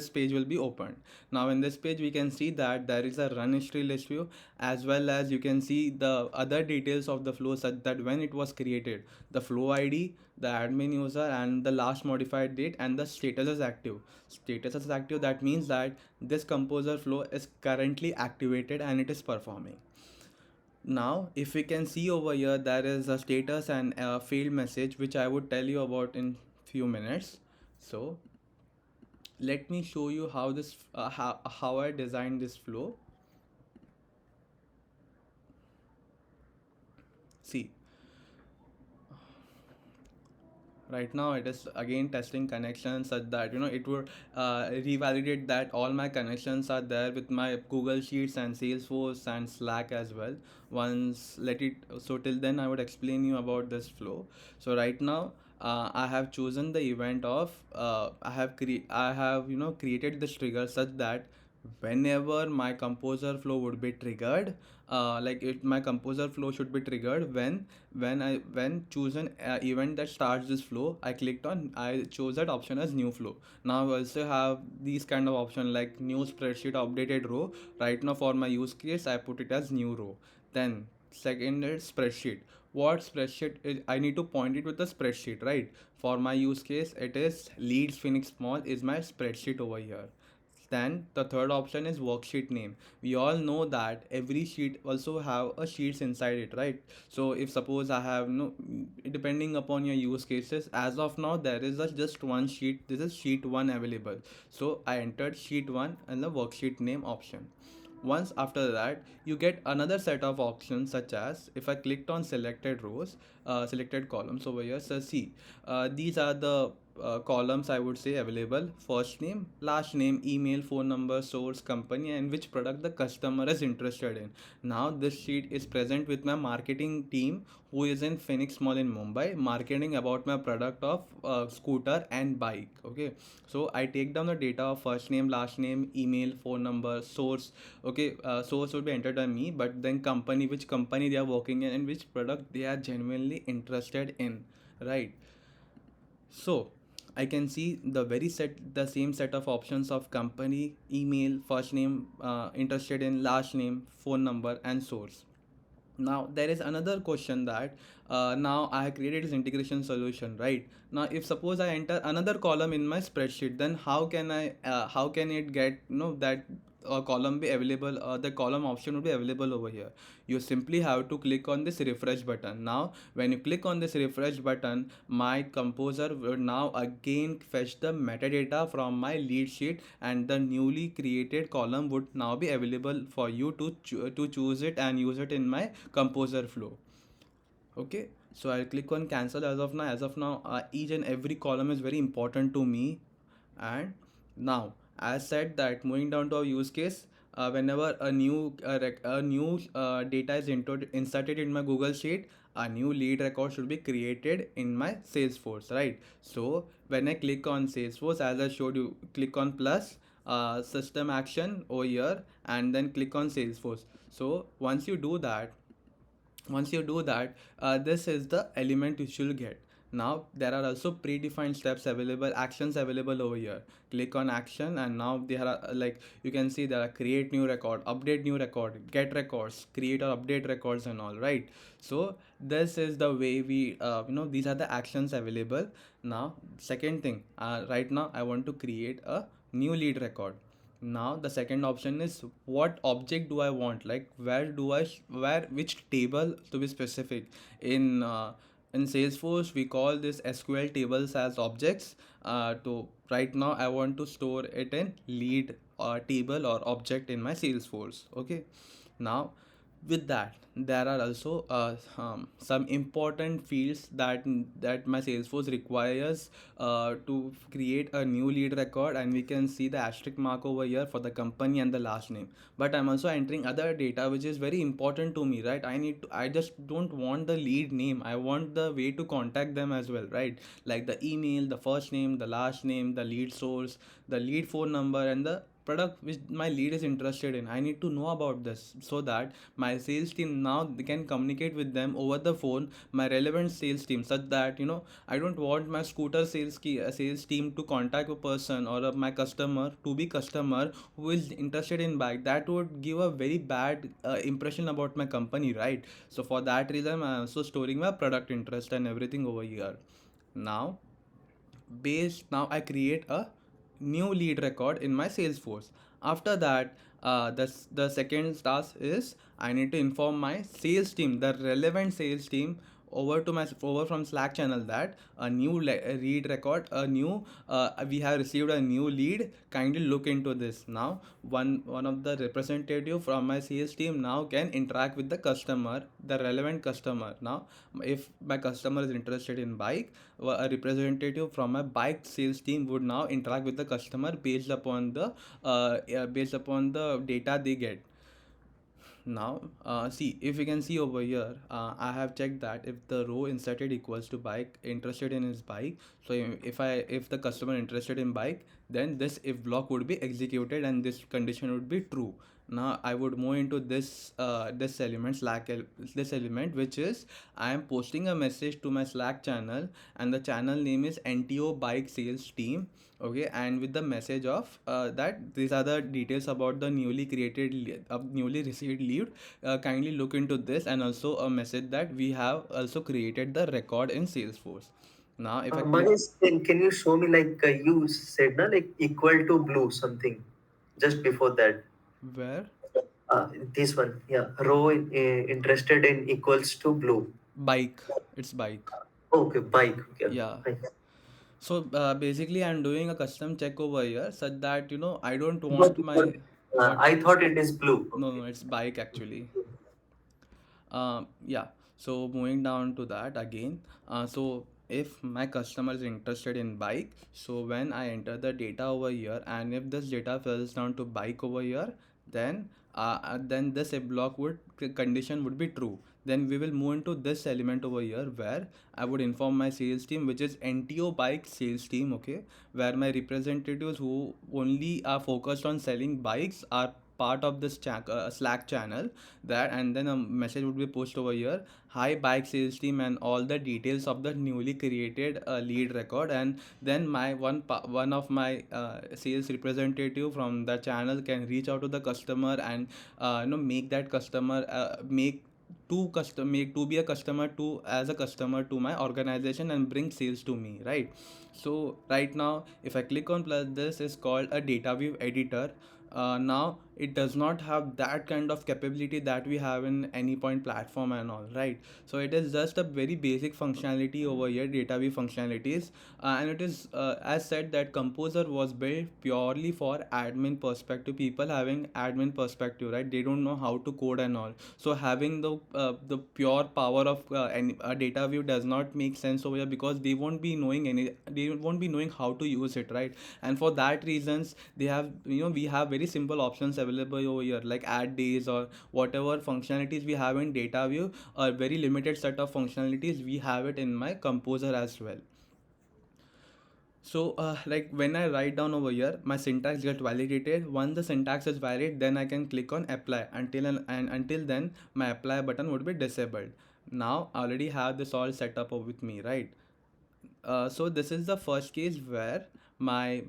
page will be opened. Now in this page we can see that there is a run history list view, as well as you can see the other details of the flow, such that when it was created, the flow ID, the admin user, and the last modified date, and the status is active. Status is active, that means that this composer flow is currently activated and it is performing. Now if we can see over here, there is a status and a failed message which I would tell you about in few minutes. So let me show you how this how I designed this flow. See, Right now it is again testing connections such that it would revalidate that all my connections are there with my Google Sheets and Salesforce and Slack as well. Once let it so till then I would explain you about this flow. So right now I have chosen the event of I have created this trigger such that whenever my composer flow would be triggered, like my composer flow should be triggered when choose an event that starts this flow. I chose that option as new flow. Now I also have these kind of option like new spreadsheet updated row. Right now for my use case I put it as new row. Then second is spreadsheet. What spreadsheet is, I need to point it with the spreadsheet, right? For my use case it is leads Phoenix Mall is my spreadsheet over here. Then the third option is worksheet name. We all know that every sheet also have a sheets inside it, right? So if suppose I have no, depending upon your use cases, as of now there is just one sheet. This is sheet one available. So I entered sheet one and the worksheet name option. Once after that, you get another set of options such as if I clicked on selected rows, selected columns over here. So see, these are the columns I would say available: first name, last name, email, phone number, source, company, and which product the customer is interested in. Now this sheet is present with my marketing team who is in Phoenix Mall in Mumbai, marketing about my product of scooter and bike. Okay, so I take down the data of first name, last name, email, phone number, source. Okay, source would be entered by me, but then company, which company they are working in and which product they are genuinely interested in, right? So I can see the same set of options of company, email, first name, interested in, last name, phone number, and source. Now there is another question that now I have created this integration solution, right? Now if suppose I enter another column in my spreadsheet, then how can it get that column be available, the column option will be available over here. You simply have to click on this refresh button. Now when you click on this refresh button, my composer will now again fetch the metadata from my lead sheet, and the newly created column would now be available for you to choose it and use it in my composer flow. Okay, so I'll click on cancel. As of now, each and every column is very important to me. And now as said that moving down to our use case, whenever a new data is inserted in my Google sheet, a new lead record should be created in my Salesforce, right? So when I click on Salesforce, as I showed you, click on plus system action over here and then click on Salesforce. So once you do that, this is the element you should get. Now there are also predefined steps available, actions available over here. Click on action and now there are like you can see there are create new record, update new record, get records, create or update records and all, right? So this is the way we these are the actions available. Now second thing, right now I want to create a new lead record. Now the second option is what object do I want, like where which table to be specific. In Salesforce we call this SQL tables as objects. To right now I want to store it in lead table or object in my Salesforce. Okay, now with that there are also some important fields that my Salesforce requires to create a new lead record, and we can see the asterisk mark over here for the company and the last name. But I'm also entering other data which is very important to me, right? I just don't want the lead name, I want the way to contact them as well, right? Like the email, the first name, the last name, the lead source, the lead phone number, and the product which my lead is interested in. I need to know about this so that my sales team now they can communicate with them over the phone, my relevant sales team, such that I don't want my scooter sales team to contact a person or my customer to be customer who is interested in bike. That would give a very bad impression about my company, right? So for that reason I'm also storing my product interest and everything over here. Now now I create a new lead record in my Salesforce. After that, the second task is I need to inform my sales team, the relevant sales team over from Slack channel that a new read record a new we have received a new lead, kindly look into this. Now one of the representative from my sales team now can interact with the customer, the relevant customer. Now if my customer is interested in bike, a representative from my bike sales team would now interact with the customer based upon the data they get. Now, see, if you can see over here, I have checked that if the row inserted equals to bike, interested in his bike. So if the customer interested in bike, then this if block would be executed and this condition would be true. Now I would move into this element this element, which is I am posting a message to my Slack channel, and the channel name is NTO Bike Sales Team. Okay, and with the message of that these are the details about the newly received lead, kindly look into this, and also a message that we have also created the record in Salesforce. Now if I click Mahesh, can you show me like you said na like equal to blue something just before that. where This one, yeah. Row interested in equals to blue. bike, it's bike. Okay, bike. Okay, Yeah. fine. So basically I'm doing a custom check over here such that I don't But, want but, my what. I thought it is blue. No, Okay. no, it's bike actually. Yeah, so moving down to that again. So if my customer is interested in bike, so when I enter the data over here, and if this data fills down to bike over here, then this if block condition would be true. Then we will move into this element over here where I would inform my sales team, which is NTO bike sales team, okay, where my representatives who only are focused on selling bikes are part of this Slack channel. That, and then a message would be posted over here, hi bike sales team, and all the details of the newly created lead record. And then one of my sales representative from the channel can reach out to the customer and make that customer make to be a customer to as a customer to my organization and bring sales to me, right? So right now if I click on plus, this is called a data view editor. Now it does not have that kind of capability that we have in any point platform and all, right? So it is just a very basic functionality over here, data view functionalities. And it is as said that composer was built purely for admin perspective, people having admin perspective, right? They don't know how to code and all. So having the pure power of a data view does not make sense over here, because they won't be knowing how to use it, right? And for that reasons they have we have very simple options available over here, like add days or whatever functionalities we have in data view. A very limited set of functionalities we have it in my composer as well. So like when I write down over here, my syntax get validated. Once the syntax is valid, then I can click on apply. And until then my apply button would be disabled. Now I already have this all set up with me, right? So this is the first case where my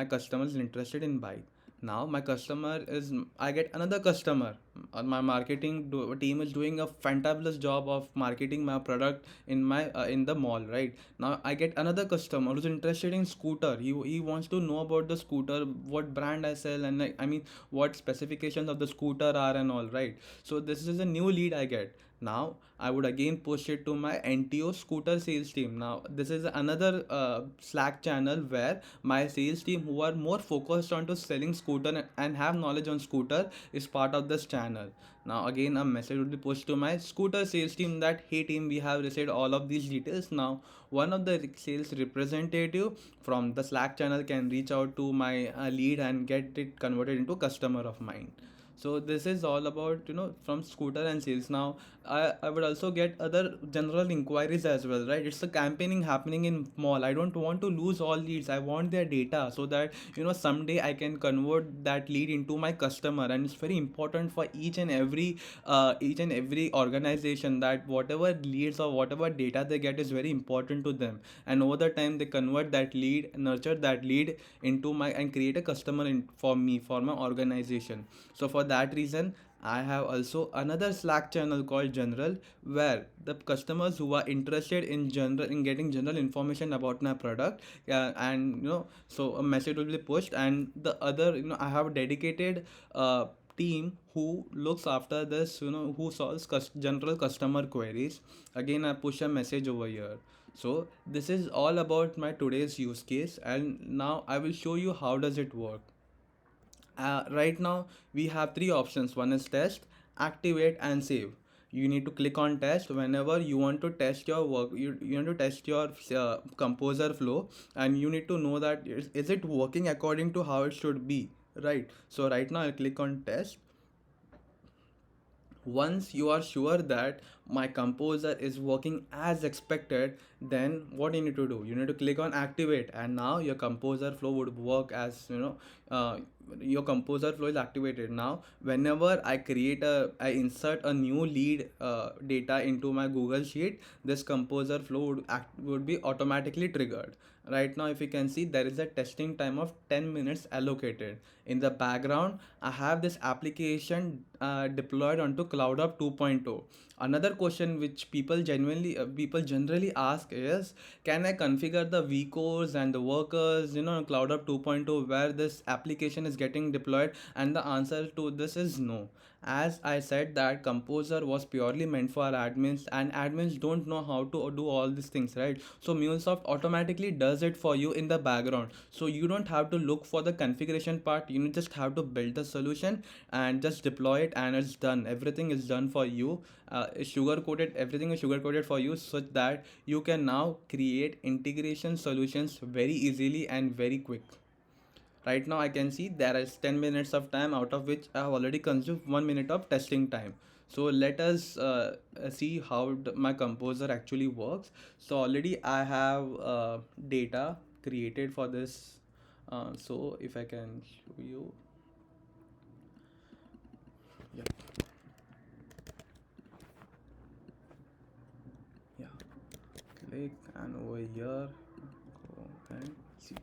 customer is interested in bike. Now my customer is I get another customer. My team is doing a fantabulous job of marketing my product in the mall, right? Now I get another customer who's interested in scooter. He wants to know about the scooter, what brand I sell, and like, I mean what specifications of the scooter are and all, right? So this is a new lead I get. Now I would again push it to my NTO scooter sales team. Now this is another Slack channel where my sales team who are more focused on to selling scooter and have knowledge on scooter is part of this channel. Now again a message would be pushed to my scooter sales team that hey team, we have received all of these details. Now one of the sales representative from the Slack channel can reach out to my lead and get it converted into customer of mine. So this is all about from scooter and sales. Now I would also get other general inquiries as well, right? It's a campaigning happening in mall. I don't want to lose all leads. I want their data so that someday I can convert that lead into my customer. And it's very important for each and every organization that whatever leads or whatever data they get is very important to them. And over the time they convert that lead, nurture that lead into my and create a customer for me, for my organization. So for that reason I have also another Slack channel called General, where the customers who are interested in getting general information about my product, and so a message will be pushed. And the other I have dedicated team who looks after this, who solves general customer queries. Again, I push a message over here. So this is all about my today's use case, and now I will show you how does it work. Right now we have three options. One is test, activate, and save. You need to click on test whenever you want to test your work. You want to test your composer flow, and you need to know that is it working according to how it should be, right? So right now I'll click on test. Once you are sure that my composer is working as expected, then what you need to do, you need to click on activate, and now your composer flow would work as uh, your composer flow is activated. Now whenever I insert a new lead data into my Google Sheet, this composer flow would be automatically triggered. Right now if you can see, there is a testing time of 10 minutes allocated. In the background I have this application deployed onto CloudHub 2.0. Another question which people generally ask is, can I configure the vcores and the workers, CloudHub 2.0, where this application is getting deployed? And the answer to this is no. As I said, that composer was purely meant for admins, and admins don't know how to do all these things, right? So Mulesoft automatically does it for you in the background, so you don't have to look for the configuration part. You just have to build the solution and just deploy it, and it's done. Everything is done for you. Sugar coated Everything is sugar coated for you, so that you can now create integration solutions very easily and very quick. Right now I can see there is 10 minutes of time, out of which I have already consumed 1 minute of testing time. So let us see how my composer actually works. So already I have data created for this. So if I can show you, yeah, yeah, click, and over here go and see.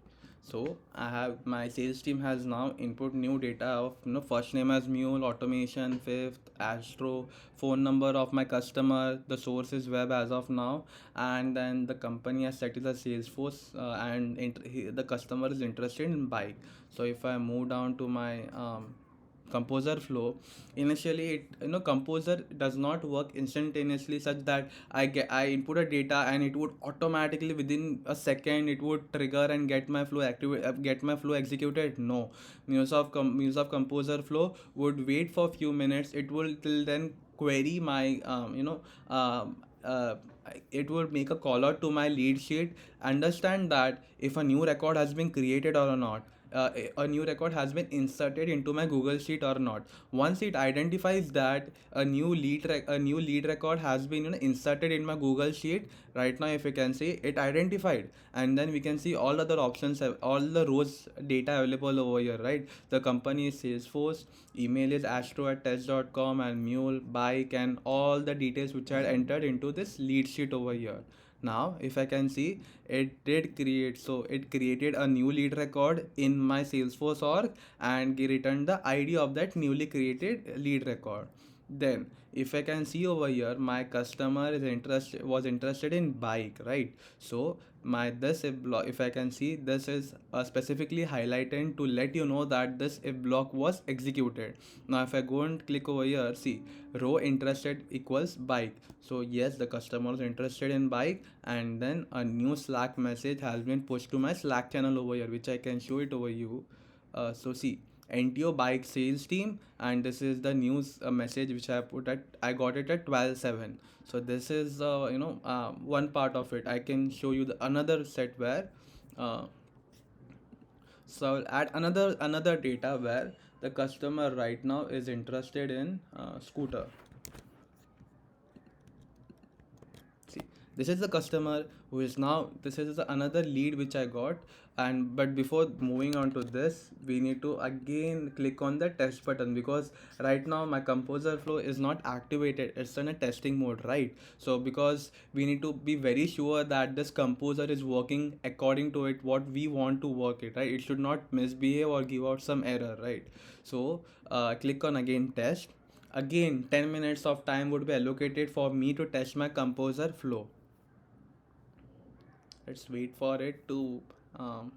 So I have, my sales team has now input new data of, first name as Mule, automation, fifth, Astro, phone number of my customer, the source is web as of now, and then the company has set is a Salesforce, and the customer is interested in bike. So if I move down to my composer flow, initially composer does not work instantaneously, such that I input a data and it would automatically within a second it would trigger and get my flow executed. No, Mulesoft composer flow would wait for a few minutes. It will till then query my it would make a call out to my lead sheet, understand that if a new record has been created or not, a new record has been inserted into my Google Sheet or not. Once it identifies that a new lead record has been inserted in my Google Sheet, right now if you can see it identified, and then we can see all other options, all the rows data available over here, right? The company is Salesforce, email is astro@test.com, and Mule, bike, and all the details which I had entered into this lead sheet over here. Now if I can see, it did create, so it created a new lead record in my Salesforce org, and returned the ID of that newly created lead record. Then if I can see over here, my customer was interested in bike, right? So my this if block, if I can see, this is specifically highlighted to let you know that this if block was executed. Now if I go and click over here, see, row interested equals bike. So yes, the customer is interested in bike, and then a new Slack message has been pushed to my Slack channel over here, which I can show it over you. So see, NTO bike sales team, and this is the news message which I got it at 12:07. So this is one part of it. I can show you the another set where uh, so add another data where the customer right now is interested in scooter. See, this is the customer who is now, this is another lead which I got. And but before moving on to this, we need to again click on the test button, because right now my composer flow is not activated, it's in a testing mode, right? So because we need to be very sure that this composer is working according to it what we want to work it, right? It should not misbehave or give out some error, right? So click on again test. Again 10 minutes of time would be allocated for me to test my composer flow. Let's wait for it to um,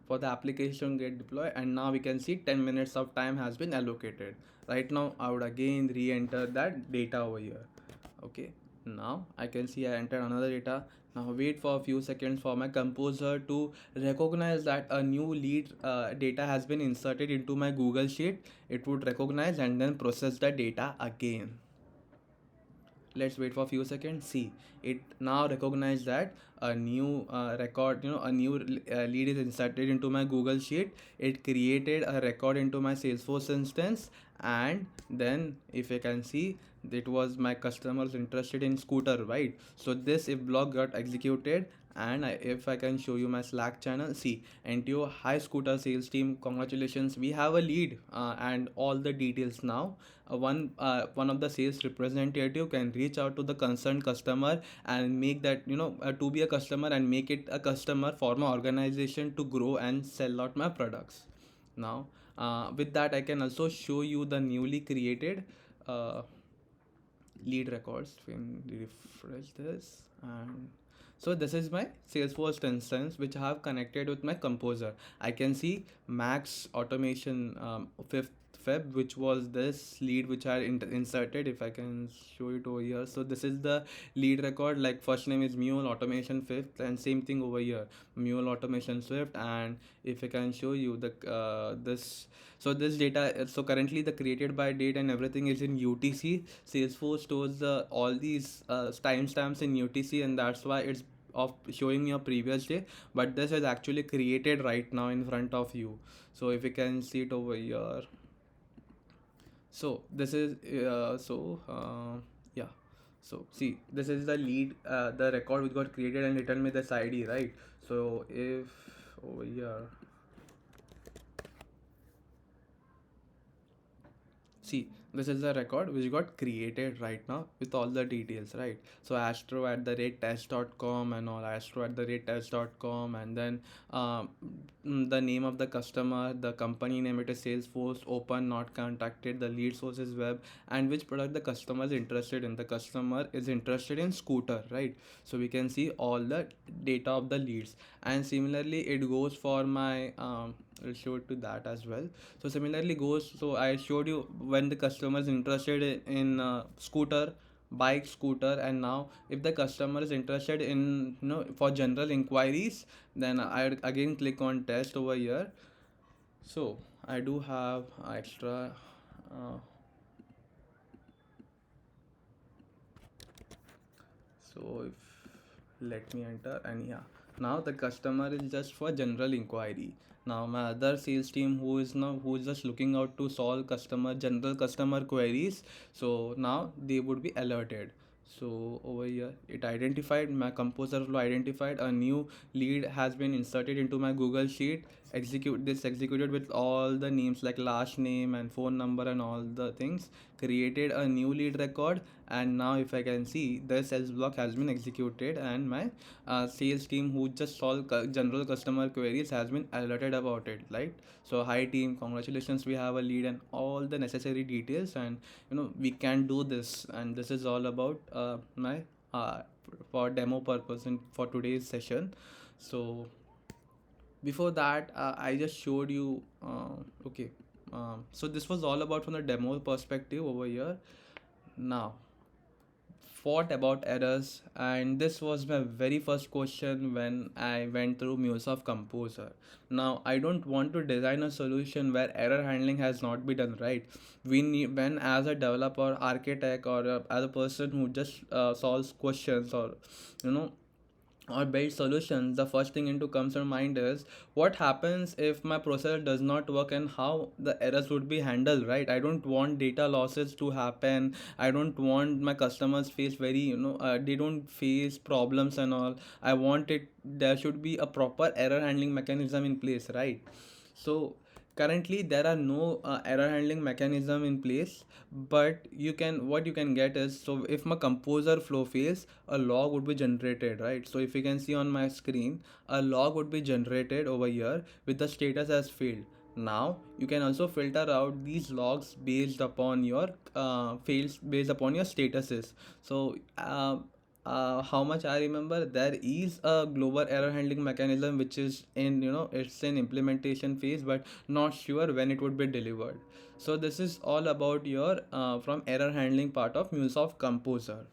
for the application get deployed, and now we can see 10 minutes of time has been allocated. Right now I would again re-enter that data over here. Okay, now I can see I entered another data. Now wait for a few seconds for my composer to recognize that a new lead data has been inserted into my Google Sheet. It would recognize and then process the data again. Let's wait for a few seconds. See, it now recognize that a new record, a new lead is inserted into my Google Sheet. It created a record into my Salesforce instance, and then if you can see, it was my customers interested in scooter, right? So this if block got executed, and if I can show you my Slack channel, see, NTO hi scooter sales team, congratulations, we have a lead, and all the details now. One of the sales representative can reach out to the concerned customer and make that, to be a customer, and make it a customer for my organization to grow and sell out my products. Now with that I can also show you the newly created lead records. When we refresh this, and so this is my Salesforce instance which I have connected with my composer. I can see max automation 5th Feb, which was this lead which I inserted. If I can show it over here, so this is the lead record. Like first name is Mule Automation 5th, and same thing over here, Mule Automation Swift. And if I can show you the this, so this data, so currently the created by date and everything is in UTC. Salesforce stores all these timestamps in UTC, and that's why it's of showing your previous day, but this is actually created right now in front of you. So if you can see it over here, so this is yeah, so see, this is the lead, the record which got created and return me this ID, right? So if over here, see, this is the record which got created right now with all the details, right? So astro at the rate test.com and all, astro at the rate test.com, and then um, the name of the customer, the company name, it is Salesforce, open, not contacted, the lead source is web, and which product the customer is interested in. The customer is interested in scooter, right? So we can see all the data of the leads. And similarly it goes for my I'll show it to that as well. So similarly goes, so I showed you when the customer is interested in scooter, bike, scooter, and now if the customer is interested in, for general inquiries, then I again click on test over here. So I do have extra uh, so if let me enter, and yeah, now the customer is just for general inquiry. Now my other sales team who is just looking out to solve general customer queries, so now they would be alerted. So over here it identified, my composer flow identified a new lead has been inserted into my Google Sheet. Executed with all the names like last name and phone number and all the things, created a new lead record. And now if I can see, the sales block has been executed, and my sales team who just solve general customer queries has been alerted about it, right? So hi team, congratulations, we have a lead, and all the necessary details, and we can do this. And this is all about my uh, for demo purpose and for today's session. So before that I just showed you okay, so this was all about from the demo perspective over here. Now fought about errors, and this was my very first question when I went through Mulesoft Composer. Now I don't want to design a solution where error handling has not been done right. We need, when as a developer, architect, or as a person who just solves questions, or you know or build solutions, the first thing into comes to mind is what happens if my processor does not work, and how the errors would be handled, right? I don't want data losses to happen. I don't want my customers face very, they don't face problems and all. I want it, there should be a proper error handling mechanism in place, right? So currently there are no error handling mechanism in place, but what you can get is, so if my composer flow fails, a log would be generated, right? So if you can see on my screen, a log would be generated over here with the status as failed. Now you can also filter out these logs based upon your fails, based upon your statuses. So how much I remember, there is a global error handling mechanism which is in, it's in implementation phase, but not sure when it would be delivered. So this is all about your from error handling part of MuleSoft Composer.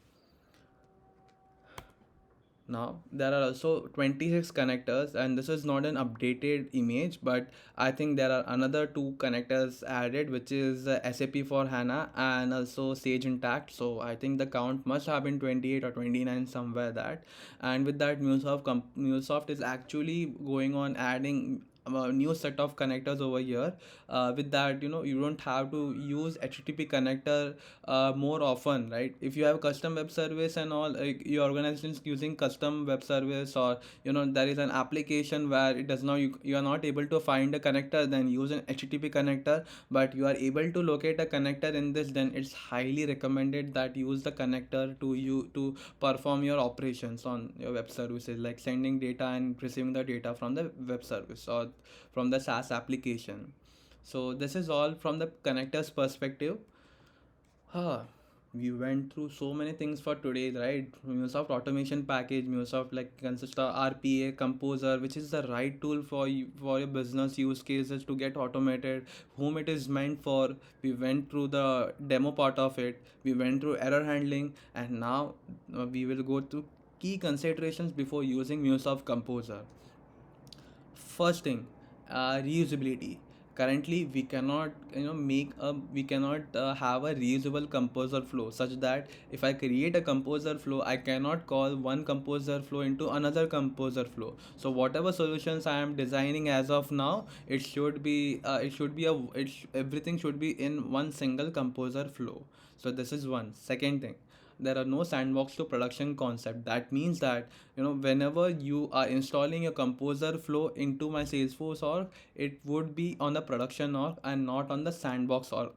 Now there are also 26 connectors, and this is not an updated image, but I think there are another two connectors added, which is SAP for HANA and also Sage Intact. So I think the count must have been 28 or 29 somewhere that. And with that, MuleSoft is actually going on adding a new set of connectors over here. With that, you don't have to use HTTP connector more often, right? If you have custom web service and all, like your organization is using custom web service, or there is an application where it does not, you are not able to find a connector, then use an HTTP connector. But you are able to locate a connector in this, then it's highly recommended that use the connector to perform your operations on your web services, like sending data and receiving the data from the web service or from the SaaS application. So this is all from the connectors perspective. Huh. We went through so many things for today, right? MuleSoft automation package, MuleSoft like consists of RPA, Composer, which is the right tool for you, for your business use cases to get automated, whom it is meant for. We went through the demo part of it. We went through error handling, and now we will go to key considerations before using MuleSoft Composer. First thing, reusability. Currently we cannot we cannot have a reusable composer flow, such that if I create a composer flow, I cannot call one composer flow into another composer flow. So whatever solutions I am designing as of now, everything should be in one single composer flow. So this is one. Second thing, there are no sandbox to production concept. That means that whenever you are installing your composer flow into my Salesforce org, it would be on the production org and not on the sandbox or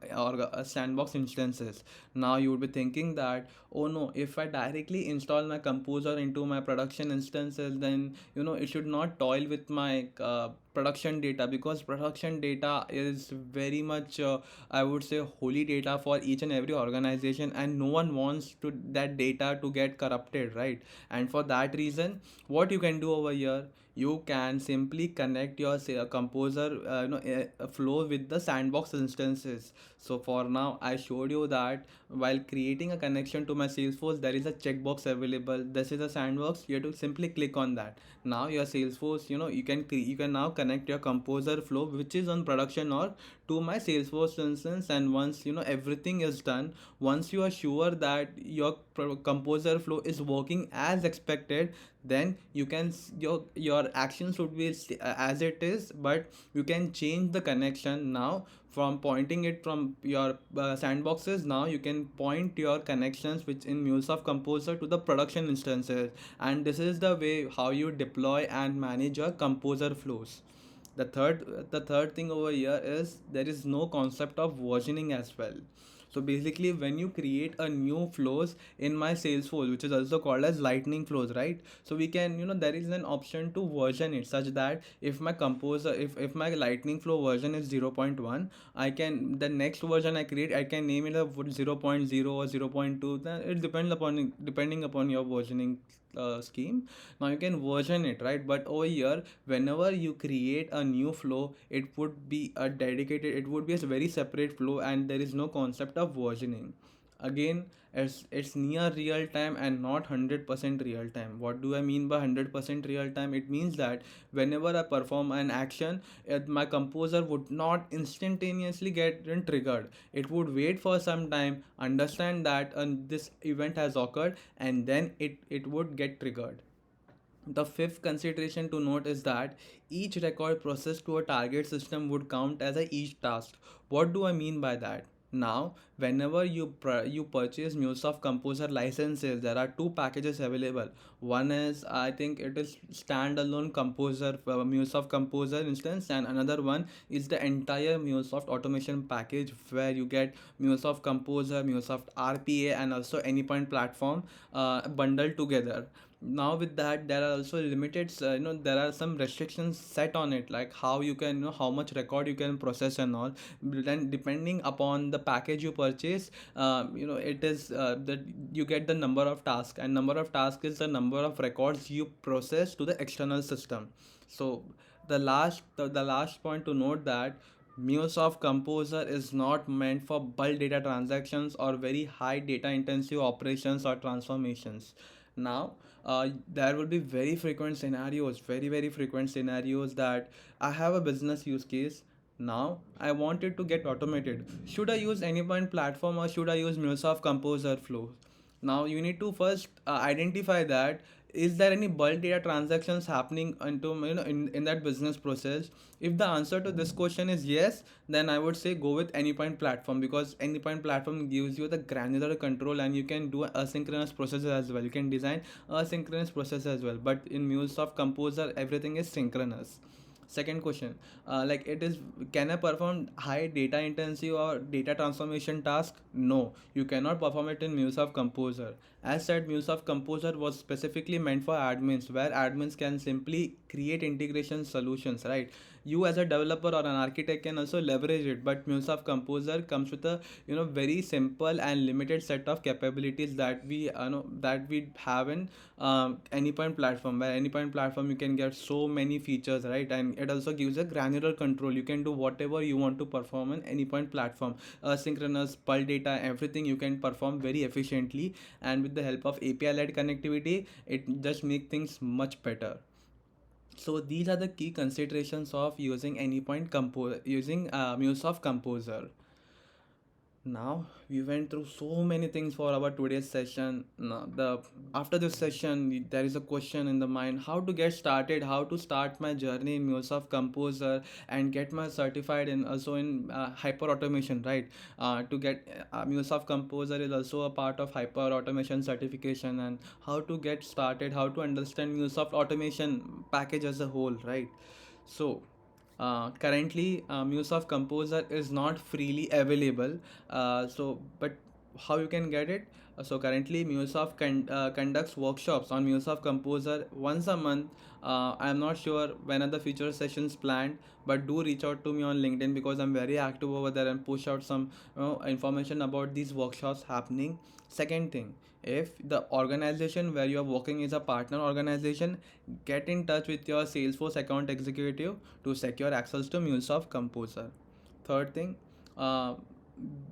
sandbox instances. Now you would be thinking that, oh no, if I directly install my composer into my production instances, then it should not toil with my production data, because production data is very much I would say holy data for each and every organization, and no one wants to that data to get corrupted, right? And for that reason, what you can do over here, you can simply connect your say, composer flow with the sandbox instances. So for now I showed you that while creating a connection to my Salesforce, there is a checkbox available. This is a sandbox. You have to simply click on that. Now your Salesforce, you can now connect your composer flow, which is on production, or to my Salesforce instance. And once everything is done, once you are sure that your composer flow is working as expected, then you can your actions would be as it is, but you can change the connection now from pointing it from your sandboxes. Now you can point your connections which in MuleSoft Composer to the production instances, and this is the way how you deploy and manage your composer flows. The third thing over here is there is no concept of versioning as well. So basically, when you create a new flows in my Salesforce, which is also called as lightning flows, right? So we can, there is an option to version it, such that if my composer, if my lightning flow version is 0.1, I can, the next version I create, I can name it a 0.0 or 0.2. Then it depending upon your versioning scheme. Now you can version it, right? But over here, whenever you create a new flow, it would be a dedicated, it would be a very separate flow, and there is no concept of versioning. Again, it's near real time and not 100% real time. What do I mean by 100% real time? It means that whenever I perform an action, my composer would not instantaneously get triggered. It would wait for some time, understand that this event has occurred, and then it would get triggered. The fifth consideration to note is that each record processed to a target system would count as a each task. What do I mean by that? Now, whenever you purchase MuleSoft Composer licenses, there are two packages available. One is, I think it is standalone Composer MuleSoft Composer instance, and another one is the entire MuleSoft automation package, where you get MuleSoft Composer, MuleSoft RPA, and also Anypoint platform bundled together. Now with that, there are also limited, there are some restrictions set on it, like how you can, how much record you can process and all. Then depending upon the package you purchase, it is that you get the number of tasks, and number of tasks is the number of records you process to the external system. So the last point to note that MuleSoft Composer is not meant for bulk data transactions or very high data intensive operations or transformations. Now, there will be very frequent scenarios that I have a business use case. Now, I want it to get automated. Should I use Anypoint platform or should I use MuleSoft Composer flows? Now you need to first identify that is there any bulk data transactions happening into, in that business process. If the answer to this question is yes, then I would say go with Anypoint platform, because Anypoint platform gives you the granular control and you can do asynchronous processes as well. You can design asynchronous processes as well, but in MuleSoft Composer everything is synchronous. Second question, like it is, can I perform high data intensive or data transformation task? No, you cannot perform it in MuleSoft Composer. As said, MuleSoft Composer was specifically meant for admins, where admins can simply create integration solutions, right? You as a developer or an architect can also leverage it, but MuleSoft Composer comes with a, very simple and limited set of capabilities that we know that we have in Anypoint platform. Where Anypoint platform you can get so many features, right? And it also gives a granular control. You can do whatever you want to perform in Anypoint platform, asynchronous, bulk data, everything you can perform very efficiently, and with the help of API led connectivity it just make things much better. So these are the key considerations of using using MuleSoft Composer. Now we went through so many things for our today's session. Now, the after this session, there is a question in the mind: how to get started, how to start my journey in MuleSoft Composer and get my certified in also in hyper automation, right? To get MuleSoft Composer is also a part of hyper automation certification, and how to get started, how to understand MuleSoft automation package as a whole, right? So currently, MuleSoft Composer is not freely available. But how you can get it? So currently, MuleSoft conducts workshops on MuleSoft Composer once a month. I am not sure when are the future sessions planned, but do reach out to me on LinkedIn, because I'm very active over there and push out some, information about these workshops happening. Second thing, if the organization where you are working is a partner organization, get in touch with your Salesforce account executive to secure access to MuleSoft Composer. Third thing, uh,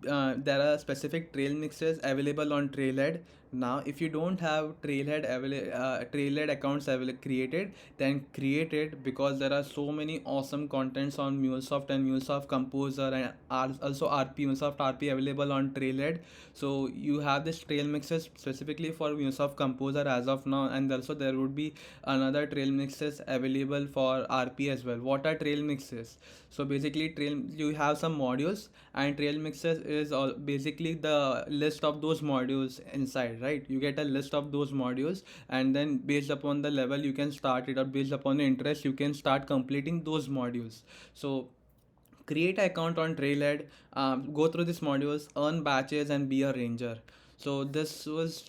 there are specific trail mixes available on Trailhead. Now, if you don't have Trailhead accounts created, then create it, because there are so many awesome contents on MuleSoft and MuleSoft Composer, and also RP MuleSoft RP available on Trailhead. So you have this trail mixes specifically for MuleSoft Composer as of now, and also there would be another trail mixes available for RP as well. What are trail mixes? So basically, trail you have some modules, and trail mixes is all basically the list of those modules inside, right? You get a list of those modules, and then based upon the level you can start it, or based upon the interest you can start completing those modules. So create an account on Trailhead, go through these modules, earn batches, and be a ranger. So this was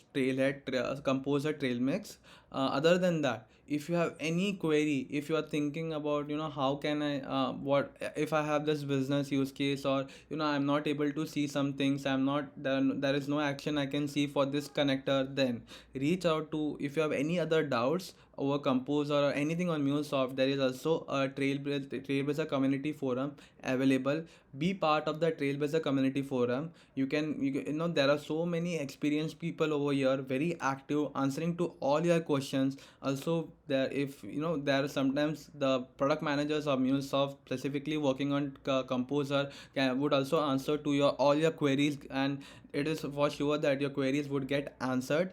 Composer Trail Mix. Other than that, if you have any query, if you are thinking about, how can I, what if I have this business use case, or I'm not able to see some things, there is no action I can see for this connector, then reach out to, if you have any other doubts over Composer or anything on MuleSoft, there is also a Trailblazer community forum available. Be part of the Trailblazer community forum. There are so many experienced people over here, very active, answering to all your questions. Also, there are sometimes the product managers of MuleSoft specifically working on Composer would also answer to your all your queries, and it is for sure that your queries would get answered.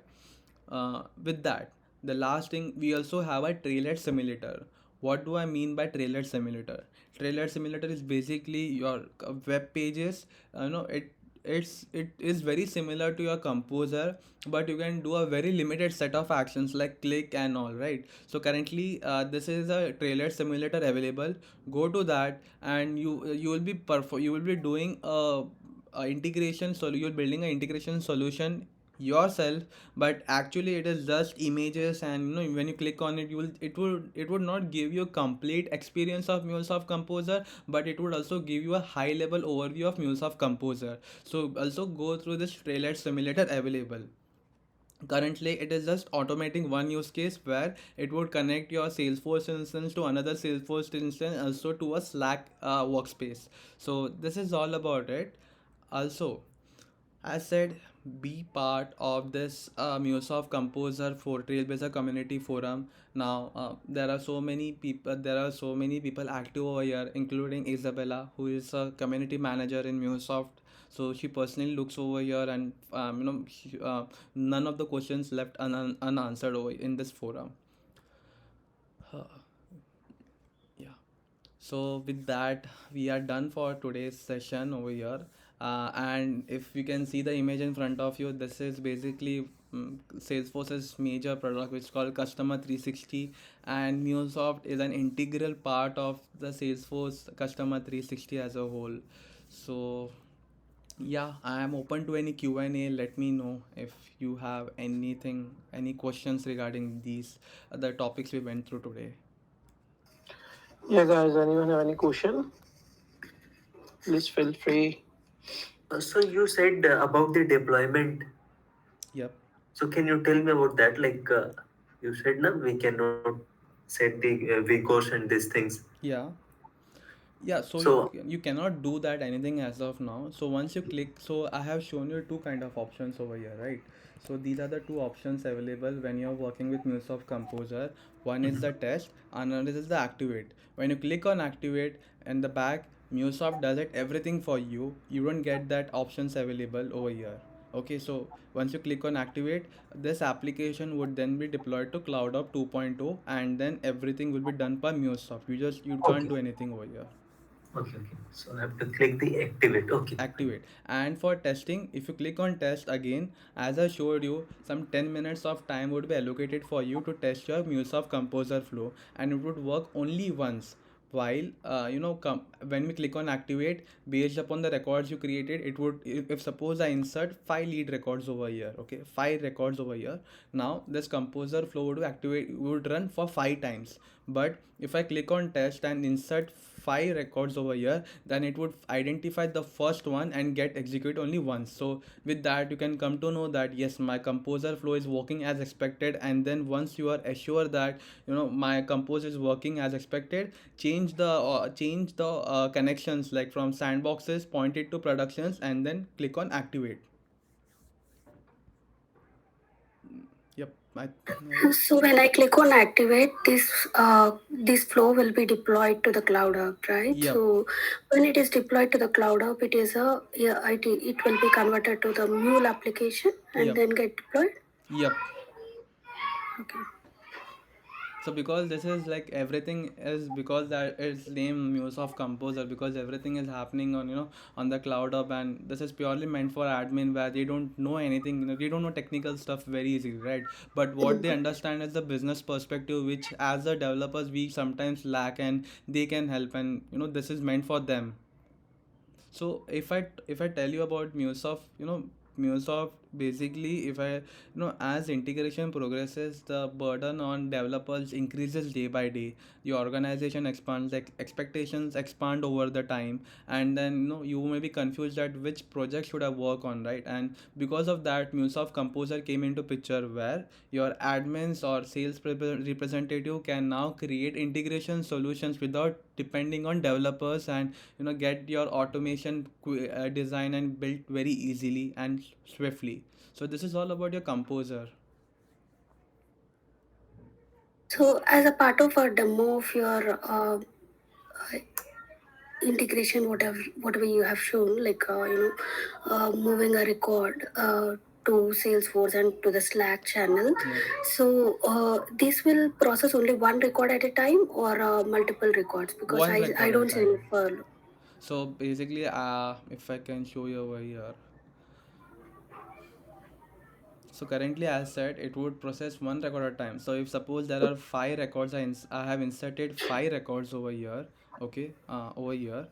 With that, the last thing, we also have a Trailhead simulator. What do I mean by Trailhead simulator? Trailhead simulator is basically your web pages. It is very similar to your Composer, but you can do a very limited set of actions like click and all, right? So currently, this is a Trailhead simulator available. Go to that, and you will be doing a integration. So you're building an integration solution yourself, but actually it is just images, and when you click on it, it would not give you a complete experience of MuleSoft Composer, but it would also give you a high level overview of MuleSoft Composer. So also go through this trailer simulator available. Currently it is just automating one use case where it would connect your Salesforce instance to another Salesforce instance, also to a Slack workspace. So this is all about it. Also, as said, be part of this MuleSoft Composer for Trailblazer community forum. Now, there are so many people. There are so many people active over here, including Isabella, who is a community manager in MuleSoft. So she personally looks over here, and none of the questions left unanswered over in this forum. Yeah. So with that, we are done for today's session over here. And if you can see the image in front of you, this is basically Salesforce's major product, which is called Customer 360, and MuleSoft is an integral part of the Salesforce Customer 360 as a whole. So yeah, I am open to any Q&A. Let me know if you have anything, any questions regarding these the topics we went through today. Yeah, guys, anyone have any question? Please feel free. So you said about the deployment. Yep. So can you tell me about that? You said na we cannot set the vCourse and these things. Yeah. Yeah, so you So you cannot do that anything as of now. So once you click, so I have shown you two kind of options over here, right? So these are the two options available when you're working with MuleSoft Composer. One is the test, another is the activate. When you click on activate, in the back, MuleSoft does it everything for you. You don't get that options available over here. Okay, so once you click on activate, this application would then be deployed to CloudOp 2.0, and then everything will be done by MuleSoft. You can't okay, do anything over here. okay. So I have to click the activate. Okay, fine. Activate. And for testing, if you click on test again, as I showed you, some 10 minutes of time would be allocated for you to test your MuleSoft Composer flow, and it would work only once. While when we click on activate, based upon the records you created, it would, if suppose I insert 5 lead records over here, okay, 5 records over here. Now this composer flow would run for 5 times. But if I click on test and insert 5 records over here, then it would identify the first one and get execute only once. So with that, you can come to know that yes, my composer flow is working as expected. And then once you are assured that my composer is working as expected, change the connections, like from sandboxes, point it to productions, and then click on activate. Yep. So when I click on activate, this flow will be deployed to the cloud hub, right? Yep. So when it is deployed to the cloud hub, it is a yeah, it will be converted to the Mule application and Yep. then get deployed. Yep. Okay. So because this is like everything is, because that it's named MuleSoft Composer, because everything is happening on on the cloud hub, and this is purely meant for admin where they don't know anything, they don't know technical stuff very easily, right? But what they understand is the business perspective, which as the developers we sometimes lack, and they can help, and this is meant for them. So if I tell you about MuleSoft, MuleSoft basically, if I as integration progresses, the burden on developers increases day by day. The organization expands, like expectations expand over the time, and then you may be confused at which project should I work on, right? And because of that, MuleSoft Composer came into picture, where your admins or sales representative can now create integration solutions without depending on developers, and get your automation design and built very easily and swiftly. So this is all about your composer. So as a part of a demo of your integration, whatever you have shown, like moving a record to Salesforce and to the Slack channel. Yeah. So this will process only one record at a time or multiple records, because One I record at a don't see any time. furlough. So basically, if I can show you over here. So currently, as said, it would process one record at a time. So if suppose there are 5 records, I have inserted 5 records over here, okay, over here,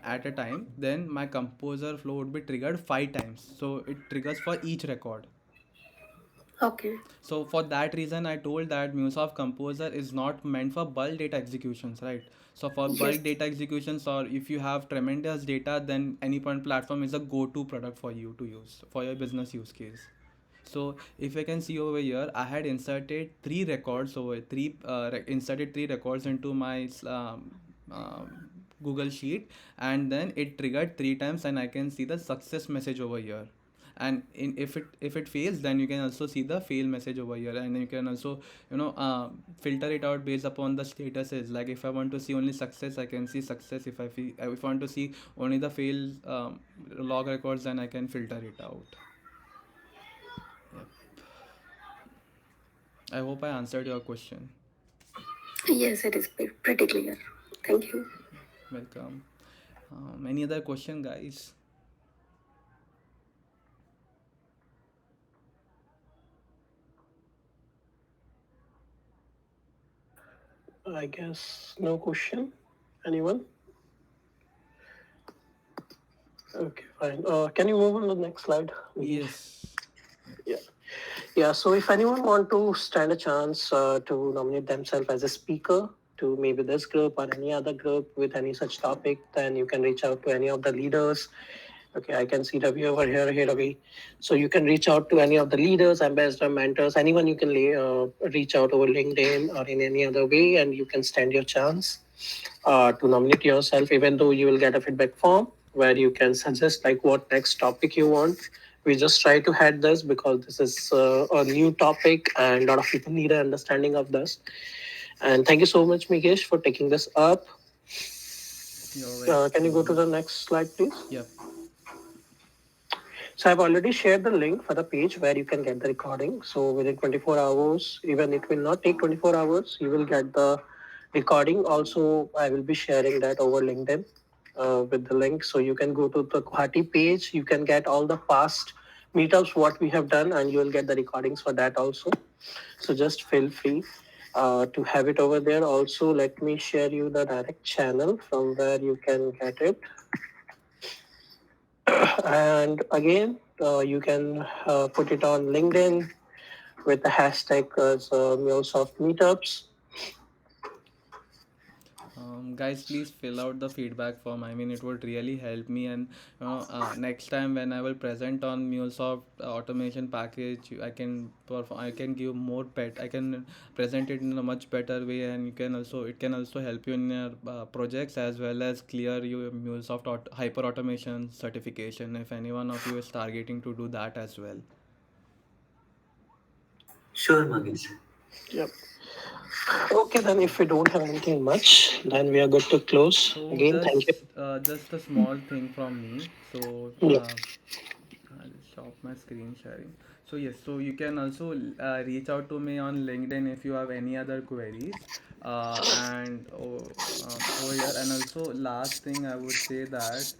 at a time, then my composer flow would be triggered 5 times. So it triggers for each record. Okay. So for that reason, I told that MuleSoft Composer is not meant for bulk data executions, right? So for Yes. bulk data executions, or if you have tremendous data, then any point platform is a go-to product for you to use for your business use case. So if I can see over here, I had inserted inserted three records into my Google Sheet, and then it triggered three times, and I can see the success message over here. And if it fails, then you can also see the fail message over here, and you can also filter it out based upon the statuses. Like if I want to see only success, I can see success. If I want to see only the fail log records, then I can filter it out. Yep. I hope I answered your question. Yes, it is pretty clear. Thank you. Welcome. Any other question, guys? I guess no question. Anyone? Okay, fine. Can you move on to the next slide, Meghesh? Yes. Yeah. Yeah. So if anyone want to stand a chance to nominate themselves as a speaker to maybe this group or any other group with any such topic, then you can reach out to any of the leaders. Okay, I can see Ravi over here. Hey, Ravi. So you can reach out to any of the leaders, ambassador, mentors, anyone you can reach out over LinkedIn or in any other way, and you can stand your chance to nominate yourself, even though you will get a feedback form where you can suggest like what next topic you want. We just try to head this because this is a new topic and a lot of people need an understanding of this. And thank you so much, Mikesh, for taking this up. You're Can you go to welcome. the next slide, please? Yep. So I've already shared the link for the page where you can get the recording. So within 24 hours, even it will not take 24 hours, you will get the recording. Also, I will be sharing that over LinkedIn with the link. So you can go to the Guwahati page. You can get all the past meetups, what we have done, and you will get the recordings for that also. So just feel free to have it over there. Also, let me share you the direct channel from where you can get it. And again, you can put it on LinkedIn with the hashtag as Mulesoft Meetups. Guys, please fill out the feedback form. I mean, it would really help me. And next time when I will present on MuleSoft automation package, I can give more pet. I can present it in a much better way, and it can also help you in your projects as well as clear your MuleSoft hyper automation certification. If any one of you is targeting to do that as well. Sure, Magesh. Yep. Okay, then if we don't have anything much, then we are good to close. So Again, thank you. just a small thing from me. So Yep. I'll stop my screen sharing. So yes, so you can also reach out to me on LinkedIn if you have any other queries. Over here, and also last thing I would say that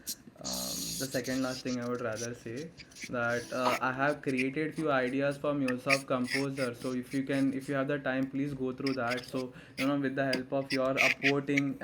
the second last thing I would rather say that I have created few ideas for MuleSoft Composer. So if you have the time, please go through that. So with the help of your upvoting,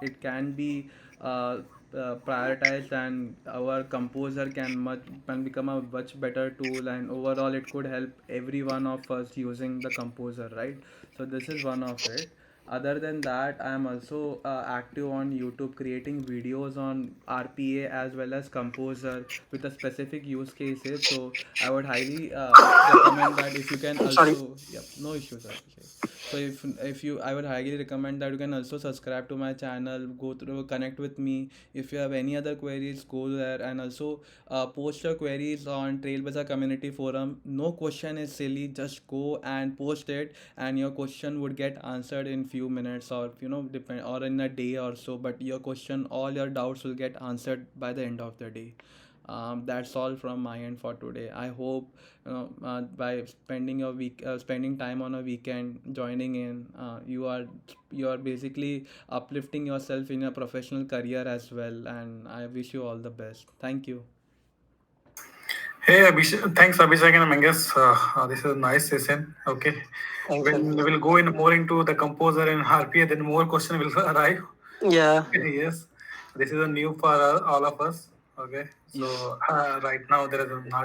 it can be prioritized, and our composer can become a much better tool, and overall it could help every one of us using the composer, right? So this is one of it. Other than that, I am also active on YouTube creating videos on RPA as well as composer with a specific use cases. So I would highly recommend that if you can Sorry. also, yep, no issues, Abhishek. So if you I would highly recommend that you can also subscribe to my channel, go through, connect with me. If you have any other queries, go there, and also post your queries on Trailblazer community forum. No question is silly, just go and post it, and your question would get answered in few minutes, or depend, or in a day or so. But your question, all your doubts will get answered by the end of the day. That's all from my end for today. I hope by spending time on a weekend, joining in, you are basically uplifting yourself in your professional career as well. And I wish you all the best. Thank you. Hey, Abhishek, thanks, Abhishek and Mangas. This is a nice session. Okay. Thanks, When we everyone. will go in more into the composer and RPA, then more question will arrive. Yeah. Yes. This is a new for all of us. Okay. Yep. So right now there is not